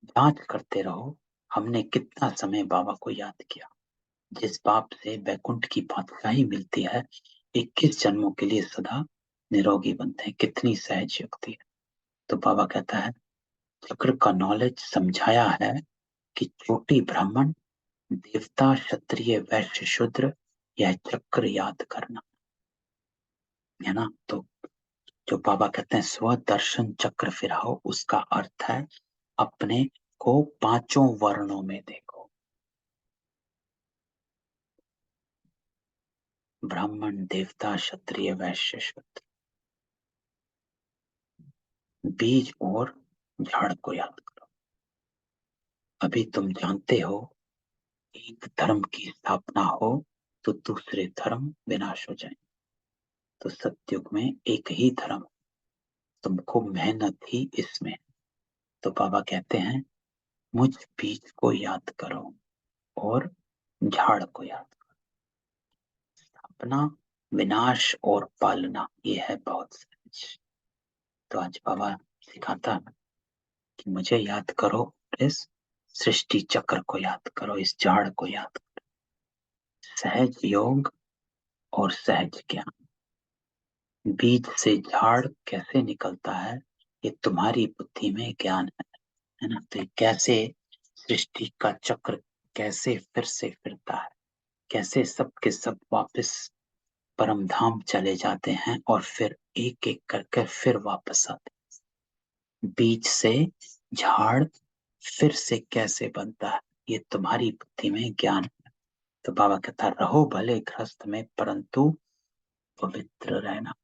जांच करते रहो हमने कितना समय बाबा को याद किया। जिस पाप से बैकुंठ की बादशाही मिलती है, 21 जन्मों के लिए सदा निरोगी बनते हैं। कितनी सहज युक्ति है। तो बाबा कहता है चक्र का नॉलेज समझाया है कि चोटी ब्राह्मण, देवता, क्षत्रिय, वैश्य, शूद्र, यह चक्र याद करना है ना। तो जो बाबा कहते हैं स्वदर्शन चक्र फिराओ, उसका अर्थ है अपने को पांचों वर्णों में देखो। ब्राह्मण, देवता, क्षत्रिय, वैश्य, शूद्र, बीज और झाड़ को याद करो। अभी तुम जानते हो एक धर्म की स्थापना हो तो दूसरे धर्म विनाश हो जाए। तो सतयुग में एक ही धर्म, तुमको मेहनत ही इसमें। तो बाबा कहते हैं मुझ बीज को याद करो और झाड़ को याद करो। अपना विनाश और पालना, ये है बहुत सहज। तो आज बाबा सिखाता है कि मुझे याद करो, इस सृष्टि चक्र को याद करो, इस झाड़ को याद करो। सहज योग और सहज ज्ञान। बीज से झाड़ कैसे निकलता है, ये तुम्हारी बुद्धि में ज्ञान है ना। तो कैसे सृष्टि का चक्र कैसे फिर से फिरता है, कैसे सब के सब वापस परम धाम चले जाते हैं और फिर एक एक करके फिर वापस आते हैं। बीज से झाड़ फिर से कैसे बनता है, ये तुम्हारी बुद्धि में ज्ञान है। तो बाबा कहता रहो भले गृहस्थ में, परंतु पवित्र रहना।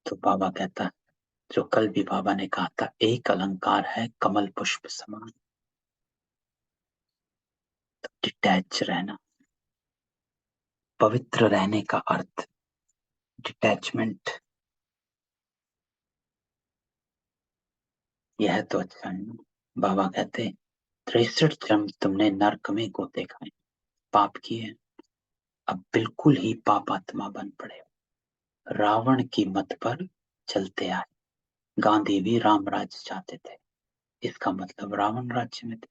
तो बाबा कहता है जो कल भी बाबा ने कहा था, एक अलंकार है कमल पुष्प समान। तो डिटैच रहना, पवित्र रहने का अर्थ डिटैचमेंट। यह तो अच्छा है ना। बाबा कहते 63 जन्म तुमने नरक में गोते खाए, पाप किए, अब बिल्कुल ही पापात्मा बन पड़े। रावण की मत पर चलते आए। गांधी भी राम राज्य चाहते थे, इसका मतलब रावण राज्य में थे।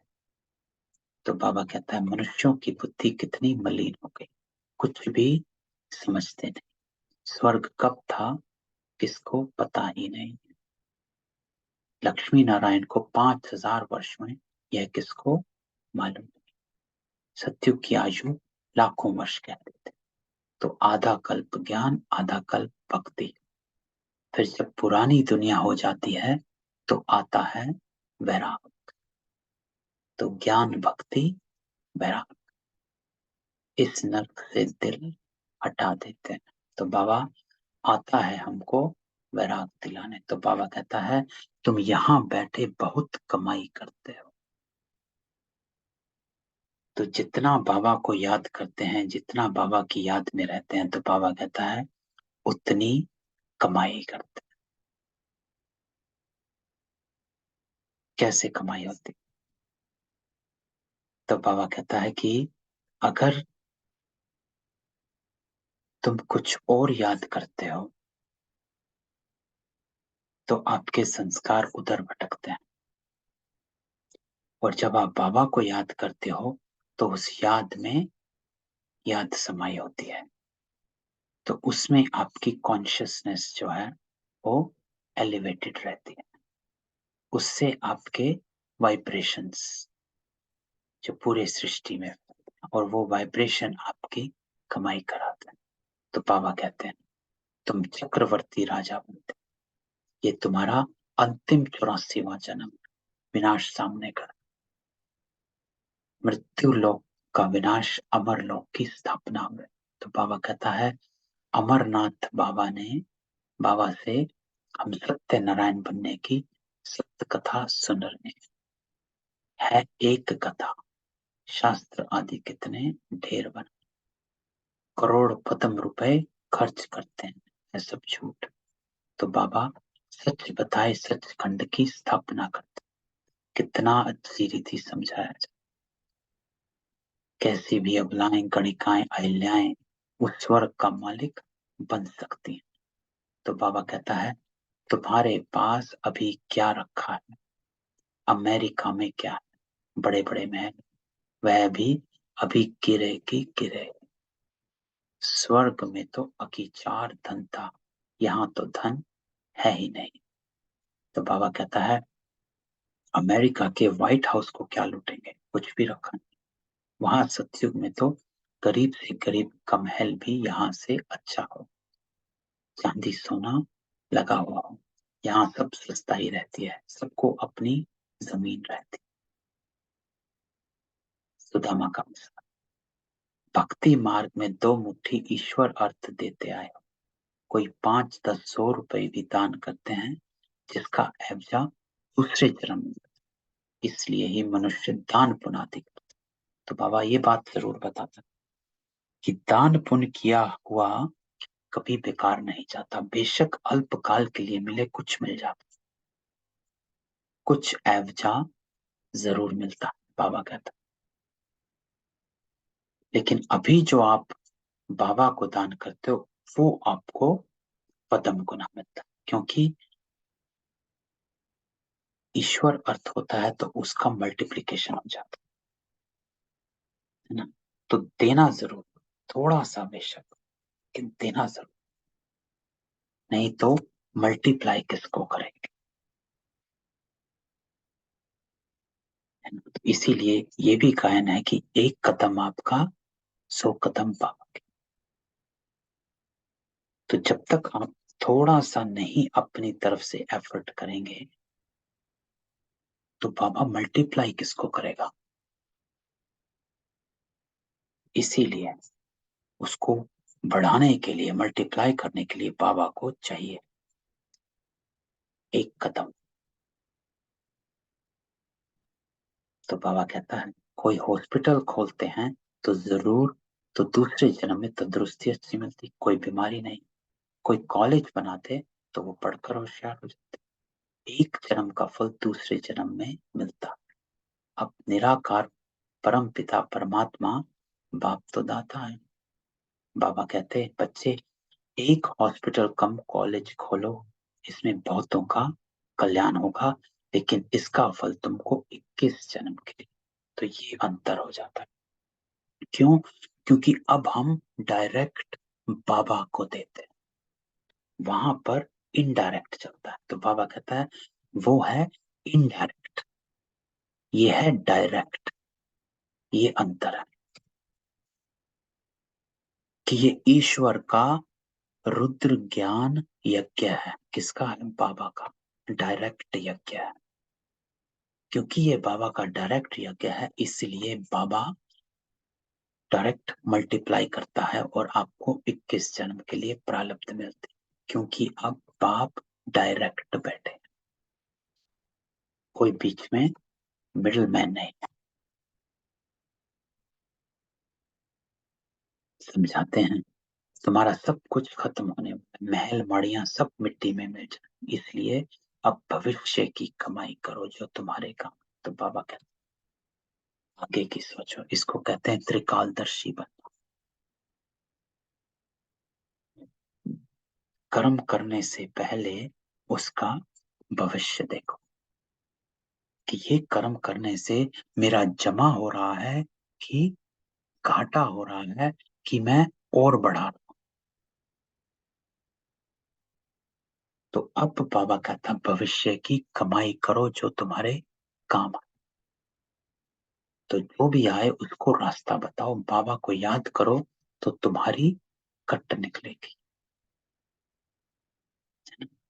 तो बाबा कहता है मनुष्यों की बुद्धि कितनी मलिन हो गई, कुछ भी समझते नहीं। स्वर्ग कब था किसको पता ही नहीं। लक्ष्मी नारायण को 5000 वर्ष में, यह किसको मालूम नहीं। सत्युग की आयु लाखों वर्ष कहते थे। तो आधा कल्प ज्ञान, आधा कल्प भक्ति। फिर जब पुरानी दुनिया हो जाती है तो आता है वैराग। तो ज्ञान, भक्ति, वैराग, इस नरक से दिल हटा देते हैं। तो बाबा आता है हमको वैराग दिलाने। तो बाबा कहता है तुम यहाँ बैठे बहुत कमाई करते हो। तो जितना बाबा को याद करते हैं, जितना बाबा की याद में रहते हैं, तो बाबा कहता है उतनी कमाई करते हैं। कैसे कमाई होती? तो बाबा कहता है कि अगर तुम कुछ और याद करते हो तो आपके संस्कार उधर भटकते हैं, और जब आप बाबा को याद करते हो तो उस याद में याद समाई होती है। तो उसमें आपकी कॉन्शियसनेस जो है वो एलिवेटेड रहती है। उससे आपके वाइब्रेशंस जो पूरे सृष्टि में, और वो वाइब्रेशन आपकी कमाई कराते हैं। तो बाबा कहते हैं तुम चक्रवर्ती राजा बनते, ये तुम्हारा अंतिम 84वां जन्म, विनाश सामने कर, मृत्यु लोक का विनाश, अमर लोक की स्थापना हुए। तो बाबा कहता है अमरनाथ बाबा ने बाबा से हम सत्य नारायण बनने की सत्य कथा सुन रहे है। एक कथा शास्त्र आदि कितने ढेर बना, करोड़ पदम रुपए खर्च करते हैं, है सब झूठ। तो बाबा सच बताए सचखंड की स्थापना करते। कितना अच्छी रीति समझाया जाए। कैसी भी अबलाएं, गणिकाएं, अहिल्याएं उस स्वर्ग का मालिक बन सकती हैं। तो बाबा कहता है तुम्हारे पास अभी क्या रखा है, अमेरिका में क्या है, बड़े बड़े महल, वह भी अभी गिरे की गिरे। स्वर्ग में तो अकीचार धन था, यहाँ तो धन है ही नहीं। तो बाबा कहता है अमेरिका के व्हाइट हाउस को क्या लूटेंगे, कुछ भी रखा नहीं। वहां सतयुग में तो गरीब से गरीब का महल भी यहाँ से अच्छा हो, चांदी सोना लगा हुआ हो। यहाँ सब सस्ता ही रहती है, सबको अपनी जमीन रहती। सुदामा का मिसाल, भक्ति मार्ग में दो मुट्ठी ईश्वर अर्थ देते आए, कोई 5-10 100 रुपए भी दान करते हैं, जिसका एवजा दूसरे जन्म में, इसलिए ही मनुष्य दान पुण्य आदि करता। तो बाबा ये बात जरूर बताता कि दान पुण्य किया हुआ कभी बेकार नहीं जाता, बेशक अल्पकाल के लिए मिले, कुछ मिल जाता, कुछ एवजा जरूर मिलता, बाबा कहता। लेकिन अभी जो आप बाबा को दान करते हो वो आपको पदम गुना मिलता, क्योंकि ईश्वर अर्थ होता है तो उसका मल्टीप्लिकेशन हो जाता है ना। तो देना जरूर, थोड़ा सा बेशक, लेकिन देना जरूर, नहीं तो मल्टीप्लाई किसको करेंगे, है ना? तो इसीलिए ये भी गायन है कि एक कदम आपका 100 कदम बाबा के। तो जब तक आप थोड़ा सा नहीं अपनी तरफ से एफर्ट करेंगे तो बाबा मल्टीप्लाई किसको करेगा। इसीलिए उसको बढ़ाने के लिए, मल्टीप्लाई करने के लिए बाबा को चाहिए एक कदम। तो बाबा कहता है कोई हॉस्पिटल खोलते हैं तो जरूर, तो दूसरे जन्म में तंदुरुस्ती अच्छी मिलती, कोई बीमारी नहीं। कोई कॉलेज बनाते तो वो पढ़कर होशियार हो जाते, एक जन्म का फल दूसरे जन्म में मिलता। अब निराकार परम पिता परमात्मा बाप तो दाता है। बाबा कहते हैं बच्चे एक हॉस्पिटल कम कॉलेज खोलो, इसमें बहुतों का कल्याण होगा, लेकिन इसका फल तुमको 21 जन्म के लिए। तो ये अंतर हो जाता है। क्यों? क्योंकि अब हम डायरेक्ट बाबा को देते हैं, वहां पर इनडायरेक्ट चलता है। तो बाबा कहता है वो है इनडायरेक्ट, ये है डायरेक्ट, ये अंतर है कि ये ईश्वर का रुद्र ज्ञान यज्ञ है। किसका है? बाबा का डायरेक्ट यज्ञ है। क्योंकि ये बाबा का डायरेक्ट यज्ञ है, इसलिए बाबा डायरेक्ट मल्टीप्लाई करता है और आपको 21 जन्म के लिए प्रारब्ध मिलती, क्योंकि अब बाप डायरेक्ट बैठे, कोई बीच में मिडिल मैन नहीं। समझाते हैं तुम्हारा सब कुछ खत्म होने वाला है, महल मड़ियां सब मिट्टी में मिल जाए, इसलिए अब भविष्य की कमाई करो जो तुम्हारे काम। तो बाबा कहते हैं आगे की सोचो, इसको कहते हैं त्रिकालदर्शी बनना। कर्म करने से पहले उसका भविष्य देखो कि ये कर्म करने से मेरा जमा हो रहा है कि घाटा हो रहा है, कि मैं और बढ़ा रहा हूं। तो अब बाबा कहता भविष्य की कमाई करो जो तुम्हारे काम आए। तो जो भी आए उसको रास्ता बताओ, बाबा को याद करो तो तुम्हारी कट निकलेगी।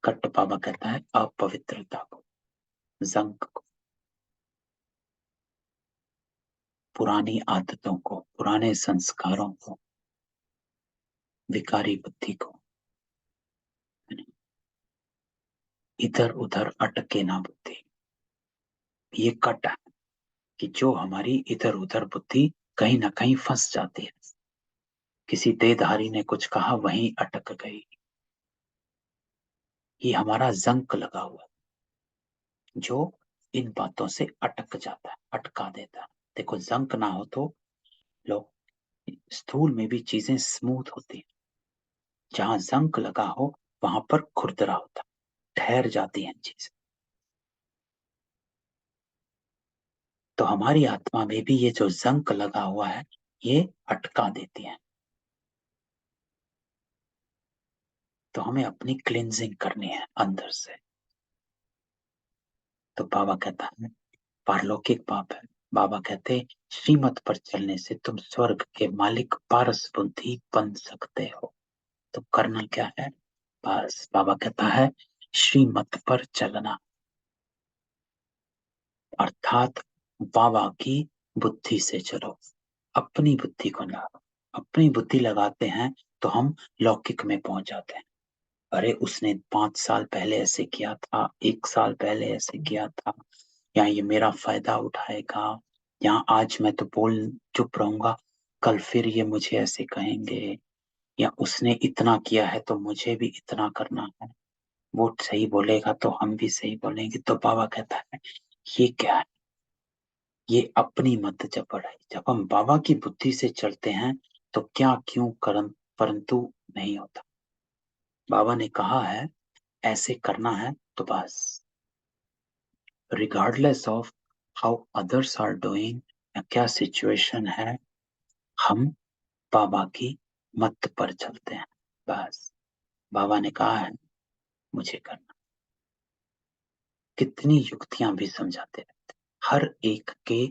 कट बाबा कहता है अपवित्रता को, जंक को, पुरानी आदतों को, पुराने संस्कारों को, विकारी बुद्धि को, इधर उधर अटके ना बुद्धि। ये कट है कि जो हमारी इधर उधर बुद्धि कहीं ना कहीं फंस जाती है, किसी देहधारी ने कुछ कहा वहीं अटक गई, ये हमारा जंक लगा हुआ जो इन बातों से अटक जाता है, अटका देता है। देखो जंक ना हो तो लोग, स्थूल में भी चीजें स्मूथ होती हैं, जहां जंक लगा हो वहां पर खुरदरा होता है, ठहर जाती हैं चीजें। हमारी आत्मा में भी ये जो जंक लगा हुआ है ये अटका देती है। तो हमें अपनी क्लींजिंग करनी है अंदर से। तो बाबा कहता है, पारलौकिक पाप है। बाबा कहते, श्रीमत पर चलने से तुम स्वर्ग के मालिक पारस बुद्धि बन सकते हो। तो करना क्या है? बस बाबा कहता है, श्रीमत पर चलना, अर्थात बाबा की बुद्धि से चलो, अपनी बुद्धि को ना। अपनी बुद्धि लगाते हैं तो हम लौकिक में पहुंच जाते हैं। अरे उसने 5 साल पहले ऐसे किया था, 1 साल पहले ऐसे किया था, या ये मेरा फायदा उठाएगा, या आज मैं तो बोल चुप रहूंगा, कल फिर ये मुझे ऐसे कहेंगे, या उसने इतना किया है तो मुझे भी इतना करना है, वो सही बोलेगा तो हम भी सही बोलेंगे। तो बाबा कहता है, ये क्या है? ये अपनी मत जबर है। जब हम बाबा की बुद्धि से चलते हैं तो क्या क्यों करम परंतु नहीं होता। बाबा ने कहा है ऐसे करना है तो बस, regardless of how others are doing, या क्या सिचुएशन है, हम बाबा की मत पर चलते हैं। बस बाबा ने कहा है मुझे करना। कितनी युक्तियां भी समझाते रहते, हर एक के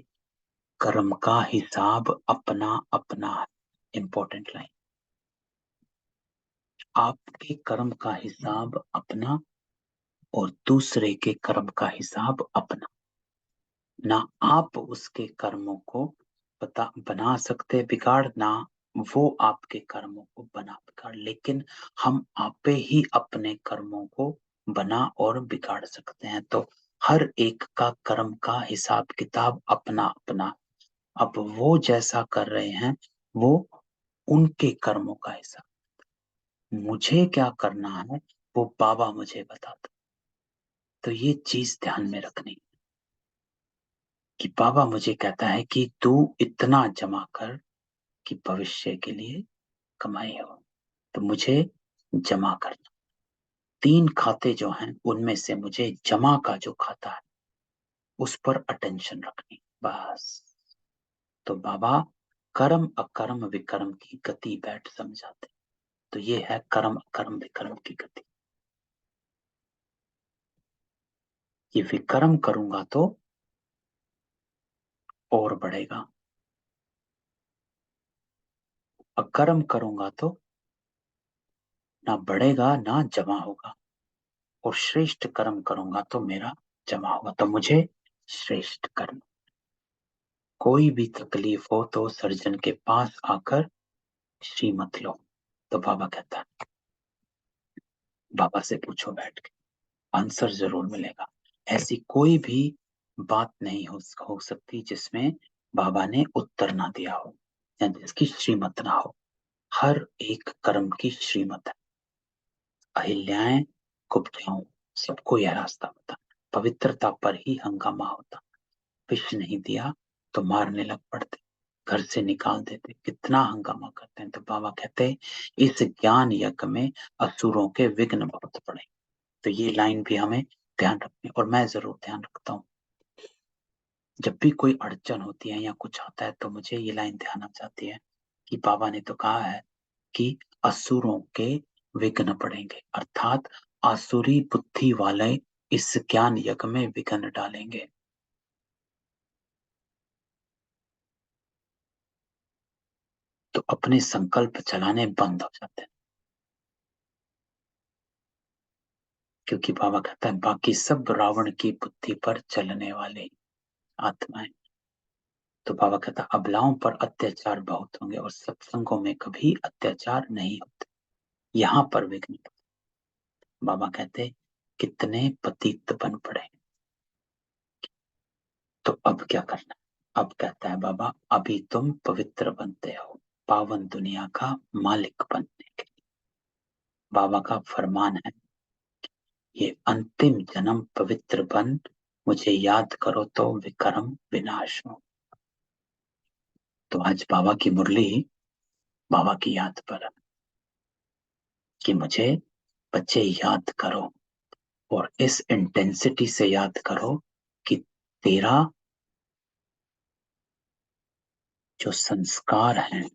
कर्म का हिसाब अपना अपना है। इंपॉर्टेंट लाइन, आपके कर्म का हिसाब अपना और दूसरे के कर्म का हिसाब अपना। ना आप उसके कर्मों को बना सकते बिगाड़, ना वो आपके कर्मों को बना बिगाड़, लेकिन हम आपे ही अपने कर्मों को बना और बिगाड़ सकते हैं। तो हर एक का कर्म का हिसाब किताब अपना अपना। अब वो जैसा कर रहे हैं वो उनके कर्मों का हिसाब, मुझे क्या करना है वो बाबा मुझे बताता। तो ये चीज ध्यान में रखनी कि बाबा मुझे कहता है कि तू इतना जमा कर कि भविष्य के लिए कमाई हो। तो मुझे जमा करना, 3 खाते जो हैं उनमें से मुझे जमा का जो खाता है उस पर अटेंशन रखनी बस। तो बाबा कर्म अकर्म विकर्म की गति बैठ समझाते। तो ये है कर्म अकर्म विकर्म की गति। ये विकर्म करूंगा तो और बढ़ेगा, अकर्म करूंगा तो ना बढ़ेगा ना जमा होगा, और श्रेष्ठ कर्म करूंगा तो मेरा जमा होगा। तो मुझे श्रेष्ठ कर्म, कोई भी तकलीफ हो तो सर्जन के पास आकर श्रीमत लो। तो बाबा कहता है, बाबा से पूछो बैठ के, आंसर जरूर मिलेगा। ऐसी कोई भी बात नहीं हो सकती जिसमें बाबा ने उत्तर ना दिया हो या जिसकी श्रीमत ना हो। हर एक कर्म की श्रीमत है। अहिल्याएं कुब्जाओं सबको यह रास्ता बता, पवित्रता पर ही हंगामा होता, विष नहीं दिया तो मारने लग पड़ते, घर से निकाल देते, कितना हंगामा करते हैं। तो बाबा कहते हैं इस ज्ञान यज्ञ में असुरों के विघ्न बहुत पड़े। तो ये लाइन भी हमें ध्यान रखनी, और मैं जरूर ध्यान रखता हूँ। जब भी कोई अड़चन होती है या कुछ आता है तो मुझे ये लाइन ध्यान आ जाती है कि बाबा ने तो कहा है कि असुरों के विघ्न पड़ेंगे, अर्थात आसुरी बुद्धि वाले इस ज्ञान यज्ञ में विघ्न डालेंगे। तो अपने संकल्प चलाने बंद हो जाते हैं, क्योंकि बाबा कहता है बाकी सब रावण की बुद्धि पर चलने वाले आत्माएं। तो बाबा कहता है अबलाओं पर अत्याचार बहुत होंगे और सत्संगों में कभी अत्याचार नहीं होते, यहाँ पर विघ्न। बाबा कहते कितने पतित बन पड़े। तो अब क्या करना है? अब कहता है बाबा अभी तुम पवित्र बनते हो पावन दुनिया का मालिक बनने के लिए। बाबा का फरमान है, ये अंतिम जन्म पवित्र बन, मुझे याद करो तो विक्रम विनाश हो। तो आज बाबा की मुरली बाबा की याद पर, कि मुझे बच्चे याद करो, और इस इंटेंसिटी से याद करो कि तेरा जो संस्कार हैं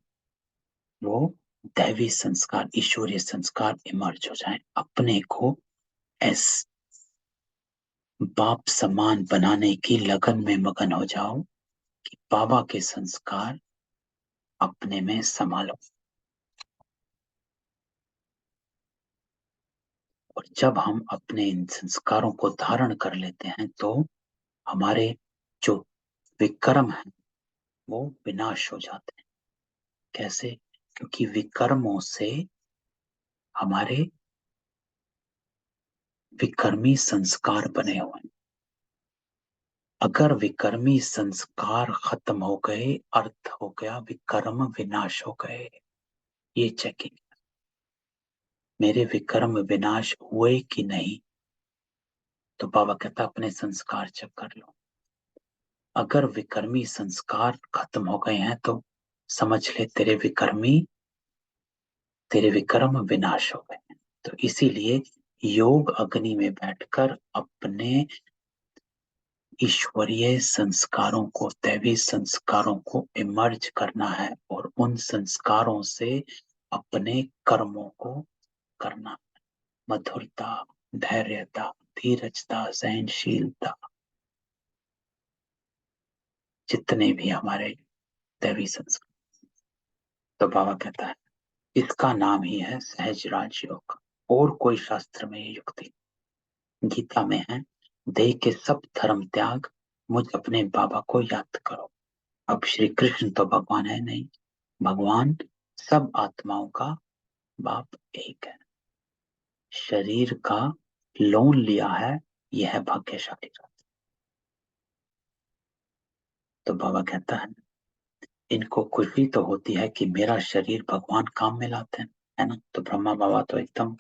वो दैवी संस्कार, ईश्वरीय संस्कार इमर्ज हो जाएं। अपने को एस बाप समान बनाने की लगन में मगन हो जाओ कि बाबा के संस्कार अपने में संभालो। और जब हम अपने इन संस्कारों को धारण कर लेते हैं तो हमारे जो विकर्म हैं वो विनाश हो जाते हैं। कैसे? क्योंकि विकर्मों से हमारे विकर्मी संस्कार बने हुए हैं। अगर विकर्मी संस्कार खत्म हो गए, अर्थ हो गया विकर्म विनाश हो गए। ये चेकिंग, मेरे विकर्म विनाश हुए कि नहीं, तो बाबा कहता अपने संस्कार चेक कर लो। अगर विकर्मी संस्कार खत्म हो गए हैं तो समझ ले तेरे विक्रम विनाश हो गए हैं। तो इसीलिए योग अग्नि में बैठकर अपने ईश्वरीय संस्कारों को, दैवी संस्कारों को इमर्ज करना है और उन संस्कारों से अपने कर्मों को करना। मधुरता, धैर्यता, धीरजता, सहनशीलता, जितने भी हमारे दैवी संस्कार। तो बाबा कहता है इसका नाम ही है सहज राजयोग। और कोई शास्त्र में ये युक्ति, गीता में है, देह के सब धर्म त्याग, मुझ अपने बाबा को याद करो। अब श्री कृष्ण तो भगवान है नहीं, भगवान सब आत्माओं का बाप एक है। शरीर का लोन लिया है, यह भाग्यशाली रात। तो बाबा कहता है इनको खुशी तो होती है कि मेरा शरीर भगवान काम में लाते हैं, है ना। तो ब्रह्मा बाबा तो एकदम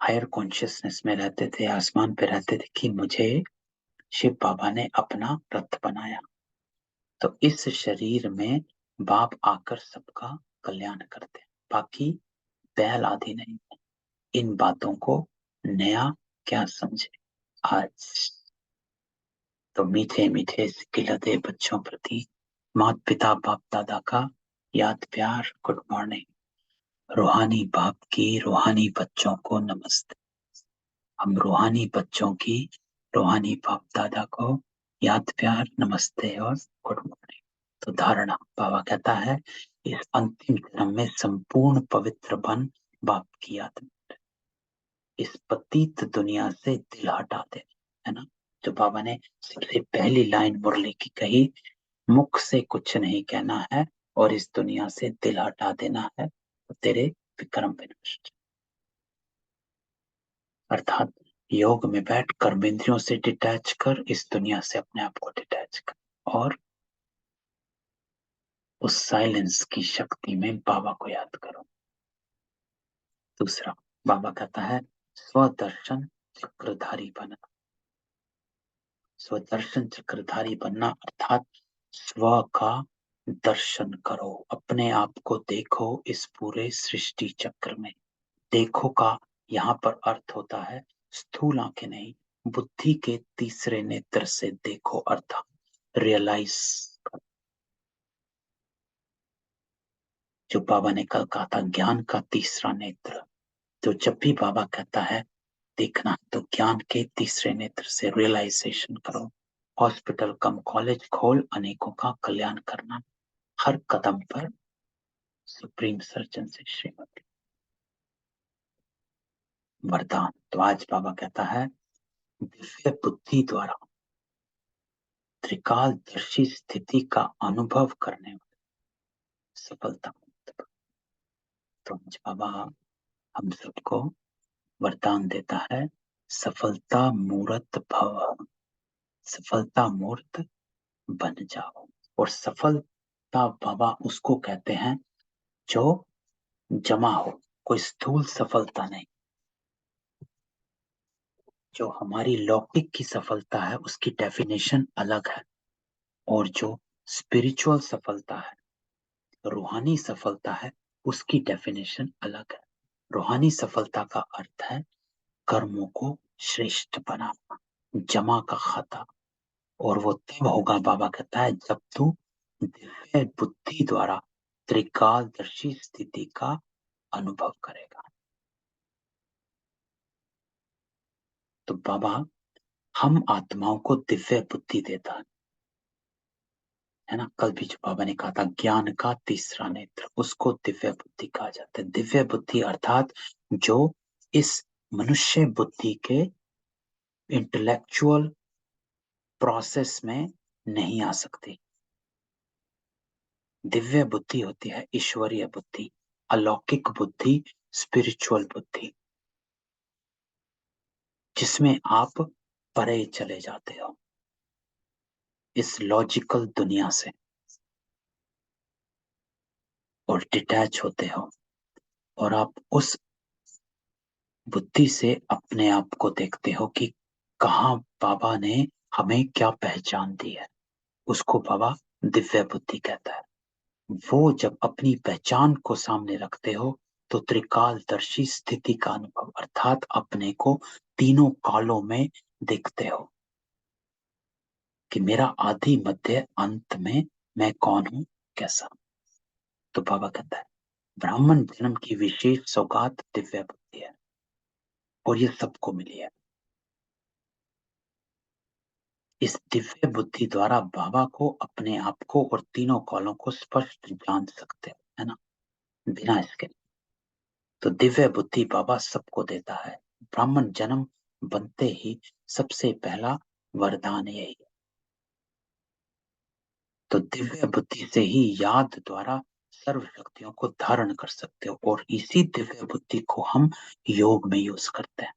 हायर कॉन्शियसनेस में रहते थे, आसमान पे रहते थे कि मुझे शिव बाबा ने अपना रथ बनाया। तो इस शरीर में बाप आकर सबका कल्याण करते हैं, बाकी बैल आदि नहीं है। इन बातों को नया क्या समझे आज। तो मीठे मीठे सिकिलते बच्चों प्रति माता पिता बाप दादा का याद प्यार, गुड मॉर्निंग। रूहानी बाप की रूहानी बच्चों को नमस्ते। हम रूहानी बच्चों की रूहानी बाप दादा को याद प्यार, नमस्ते और गुड मॉर्निंग। तो धारणा, बाबा कहता है इस अंतिम जन्म में संपूर्ण पवित्र बन बाप की याद में, इस पतित दुनिया से दिल हटा दे, है ना। जो बाबा ने सबसे पहली लाइन मुरली की कही, मुख से कुछ नहीं कहना है और इस दुनिया से दिल हटा देना है तो तेरे विक्रम विनष्ट। अर्थात योग में बैठ कर्मेंद्रियों से डिटैच कर, इस दुनिया से अपने आप को डिटैच कर और उस साइलेंस की शक्ति में बाबा को याद करो। दूसरा, बाबा कहता है स्वदर्शन चक्रधारी बनना। स्वदर्शन चक्रधारी बनना अर्थात स्व का दर्शन करो, अपने आप को देखो इस पूरे सृष्टि चक्र में। देखो का यहाँ पर अर्थ होता है स्थूल आंखें नहीं, बुद्धि के तीसरे नेत्र से देखो, अर्थात रियलाइज। जो बाबा ने कल कहा था ज्ञान का तीसरा नेत्र, तो जब भी बाबा कहता है देखना तो ज्ञान के तीसरे नेत्र से रियलाइजेशन करो। हॉस्पिटल कम कॉलेज खोल अनेकों का कल्याण करना, हर कदम पर सुप्रीम सर्जन से श्रीमती। वरदान, तो आज बाबा कहता है दिव्य बुद्धि द्वारा त्रिकालदर्शी स्थिति का अनुभव करने वाले सफलता। तो आज बाबा हम सबको वरदान देता है सफलता मूर्त भव, सफलता मूर्त बन जाओ। और सफलता बाबा उसको कहते हैं जो जमा हो, कोई स्थूल सफलता नहीं। जो हमारी लौकिक की सफलता है उसकी डेफिनेशन अलग है, और जो स्पिरिचुअल सफलता है, रूहानी सफलता है, उसकी डेफिनेशन अलग है। रूहानी सफलता का अर्थ है कर्मों को श्रेष्ठ बनाना, जमा का खाता, और वो तब होगा, बाबा कहता है, जब तू दिव्य बुद्धि द्वारा त्रिकालदर्शी स्थिति का अनुभव करेगा। तो बाबा हम आत्माओं को दिव्य बुद्धि देता है ना। कल भी जो बाबा ने कहा था, ज्ञान का तीसरा नेत्र, उसको दिव्य बुद्धि कहा जाता है। दिव्य बुद्धि अर्थात जो इस मनुष्य बुद्धि के इंटेलेक्चुअल प्रोसेस में नहीं आ सकती। दिव्य बुद्धि होती है ईश्वरीय बुद्धि, अलौकिक बुद्धि, स्पिरिचुअल बुद्धि, जिसमें आप परे चले जाते हो इस लॉजिकल दुनिया से और डिटैच होते हो, और आप उस बुद्धि से अपने आप को देखते हो कि कहाँ बाबा ने हमें क्या पहचान दी है। उसको बाबा दिव्य बुद्धि कहता है। वो जब अपनी पहचान को सामने रखते हो तो त्रिकालदर्शी स्थिति का अनुभव अर्थात अपने को तीनों कालों में देखते हो कि मेरा आदि मध्य अंत में मैं कौन हूं, कैसा। तो बाबा कहता है ब्राह्मण जन्म की विशेष सौगात दिव्य बुद्धि है और ये सबको मिली है। इस दिव्य बुद्धि द्वारा बाबा को, अपने आप को और तीनों कालों को स्पष्ट जान सकते हैं, है ना, बिना इसके। तो दिव्य बुद्धि बाबा सबको देता है। ब्राह्मण जन्म बनते ही सबसे पहला वरदान यही है। तो दिव्य बुद्धि से ही याद द्वारा सर्व शक्तियों को धारण कर सकते हो, और इसी दिव्य बुद्धि को हम योग में यूज करते हैं,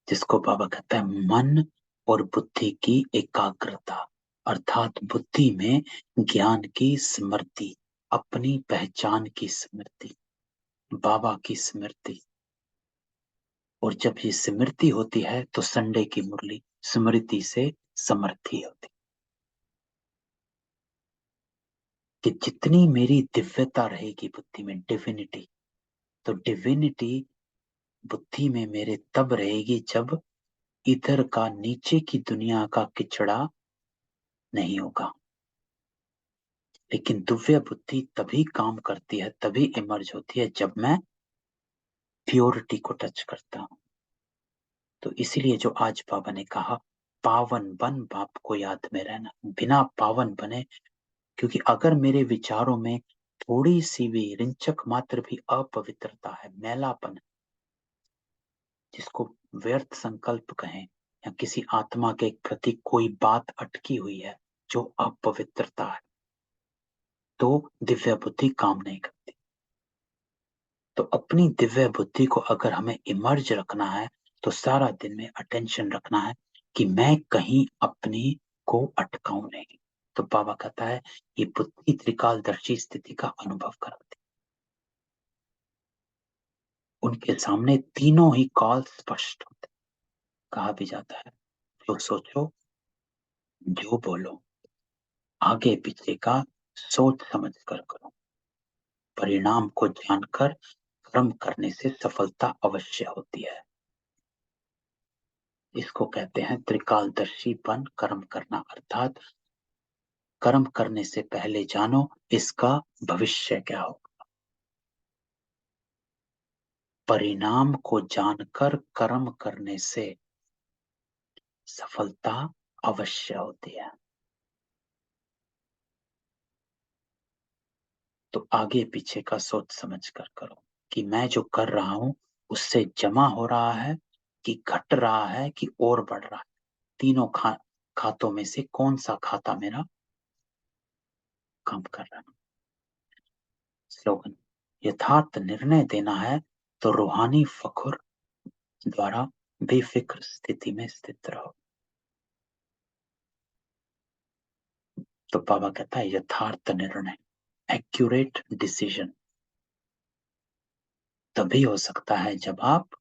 जिसको बाबा कहता है मन और बुद्धि की एकाग्रता, अर्थात बुद्धि में ज्ञान की स्मृति, अपनी पहचान की स्मृति, बाबा की स्मृति। और जब ये स्मृति होती है तो संडे की मुरली स्मृति से समर्थी होती, कि जितनी मेरी दिव्यता रहेगी बुद्धि में, डिविनिटी, तो डिविनिटी बुद्धि में मेरे तब रहेगी जब इधर का, नीचे की दुनिया का किचड़ा नहीं होगा। लेकिन दिव्य बुद्धि तभी काम करती है, तभी इमर्ज होती है, जब मैं प्योरिटी को टच करता हूं। तो इसीलिए जो आज बाबा ने कहा, पावन बन बाप को याद में रहना, बिना पावन बने, क्योंकि अगर मेरे विचारों में थोड़ी सी भी रिंचक मात्र भी अपवित्रता है, मैलापन, जिसको व्यर्थ संकल्प कहें, या किसी आत्मा के प्रति कोई बात अटकी हुई है जो अपवित्रता है, तो दिव्य बुद्धि काम नहीं करती। तो अपनी दिव्य बुद्धि को अगर हमें इमर्ज रखना है तो सारा दिन में अटेंशन रखना है कि मैं कहीं अपनी को अटकाऊं नहीं। तो बाबा कहता है ये बुद्धि त्रिकालदर्शी स्थिति का अनुभव कराती, उनके सामने तीनों ही काल स्पष्ट होते। कहा भी जाता है जो सोचो, जो बोलो, आगे पीछे का सोच समझ कर करो, परिणाम को जानकर कर्म करने से सफलता अवश्य होती है। इसको कहते हैं त्रिकालदर्शीपन कर्म करना, अर्थात कर्म करने से पहले जानो इसका भविष्य क्या हो। परिणाम को जानकर कर्म करने से सफलता अवश्य होती है। तो आगे पीछे का सोच समझ कर करो कि मैं जो कर रहा हूं उससे जमा हो रहा है कि घट रहा है कि और बढ़ रहा है। तीनों खातों में से कौन सा खाता मेरा काम कर रहा है। स्लोगन, यथार्थ निर्णय देना है तो रूहानी फखुर द्वारा बेफिक्र स्थिति में स्थित रहो। तो बाबा कहता है यथार्थ निर्णय, एक्यूरेट डिसीजन तभी हो सकता है जब आप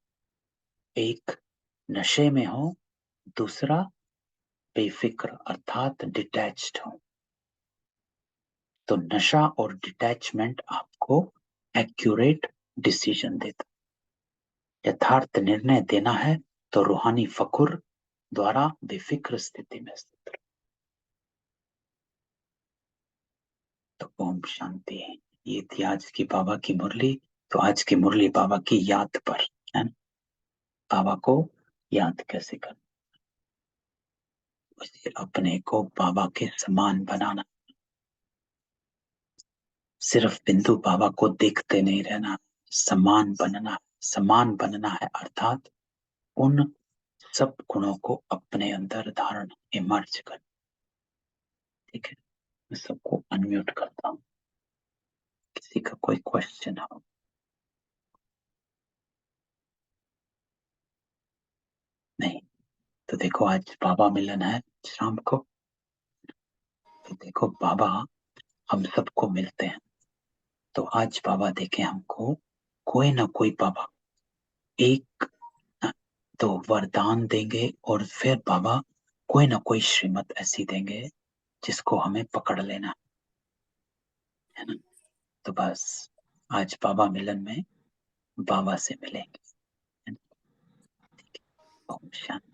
एक नशे में हो, दूसरा बेफिक्र अर्थात डिटैच्ड हो। तो नशा और डिटैचमेंट आपको एक्यूरेट डिसीजन देता। यथार्थ निर्णय देना है तो रूहानी फकुर द्वारा बेफिक्र स्थिति में स्थित रहो। तो ओम शांति। ये थी आज की बाबा की मुरली। तो आज की मुरली बाबा की याद पर है ना, बाबा को याद कैसे करना, उसे अपने को बाबा के समान बनाना। सिर्फ बिंदु बाबा को देखते नहीं रहना, समान बनना। समान बनना है अर्थात उन सब गुणों को अपने अंदर धारण इमर्ज कर। ठीक है, मैं सबको अनम्यूट करता हूँ, किसी का कोई क्वेश्चन हो? नहीं? तो देखो आज बाबा मिलन है शाम को। तो देखो बाबा हम सबको मिलते हैं। तो आज बाबा देखे हमको कोई ना कोई बाबा एक तो वरदान देंगे, और फिर बाबा कोई ना कोई श्रीमत ऐसी देंगे जिसको हमें पकड़ लेना है ना। तो बस आज बाबा मिलन में बाबा से मिलेंगे, है ना? ओम शांति।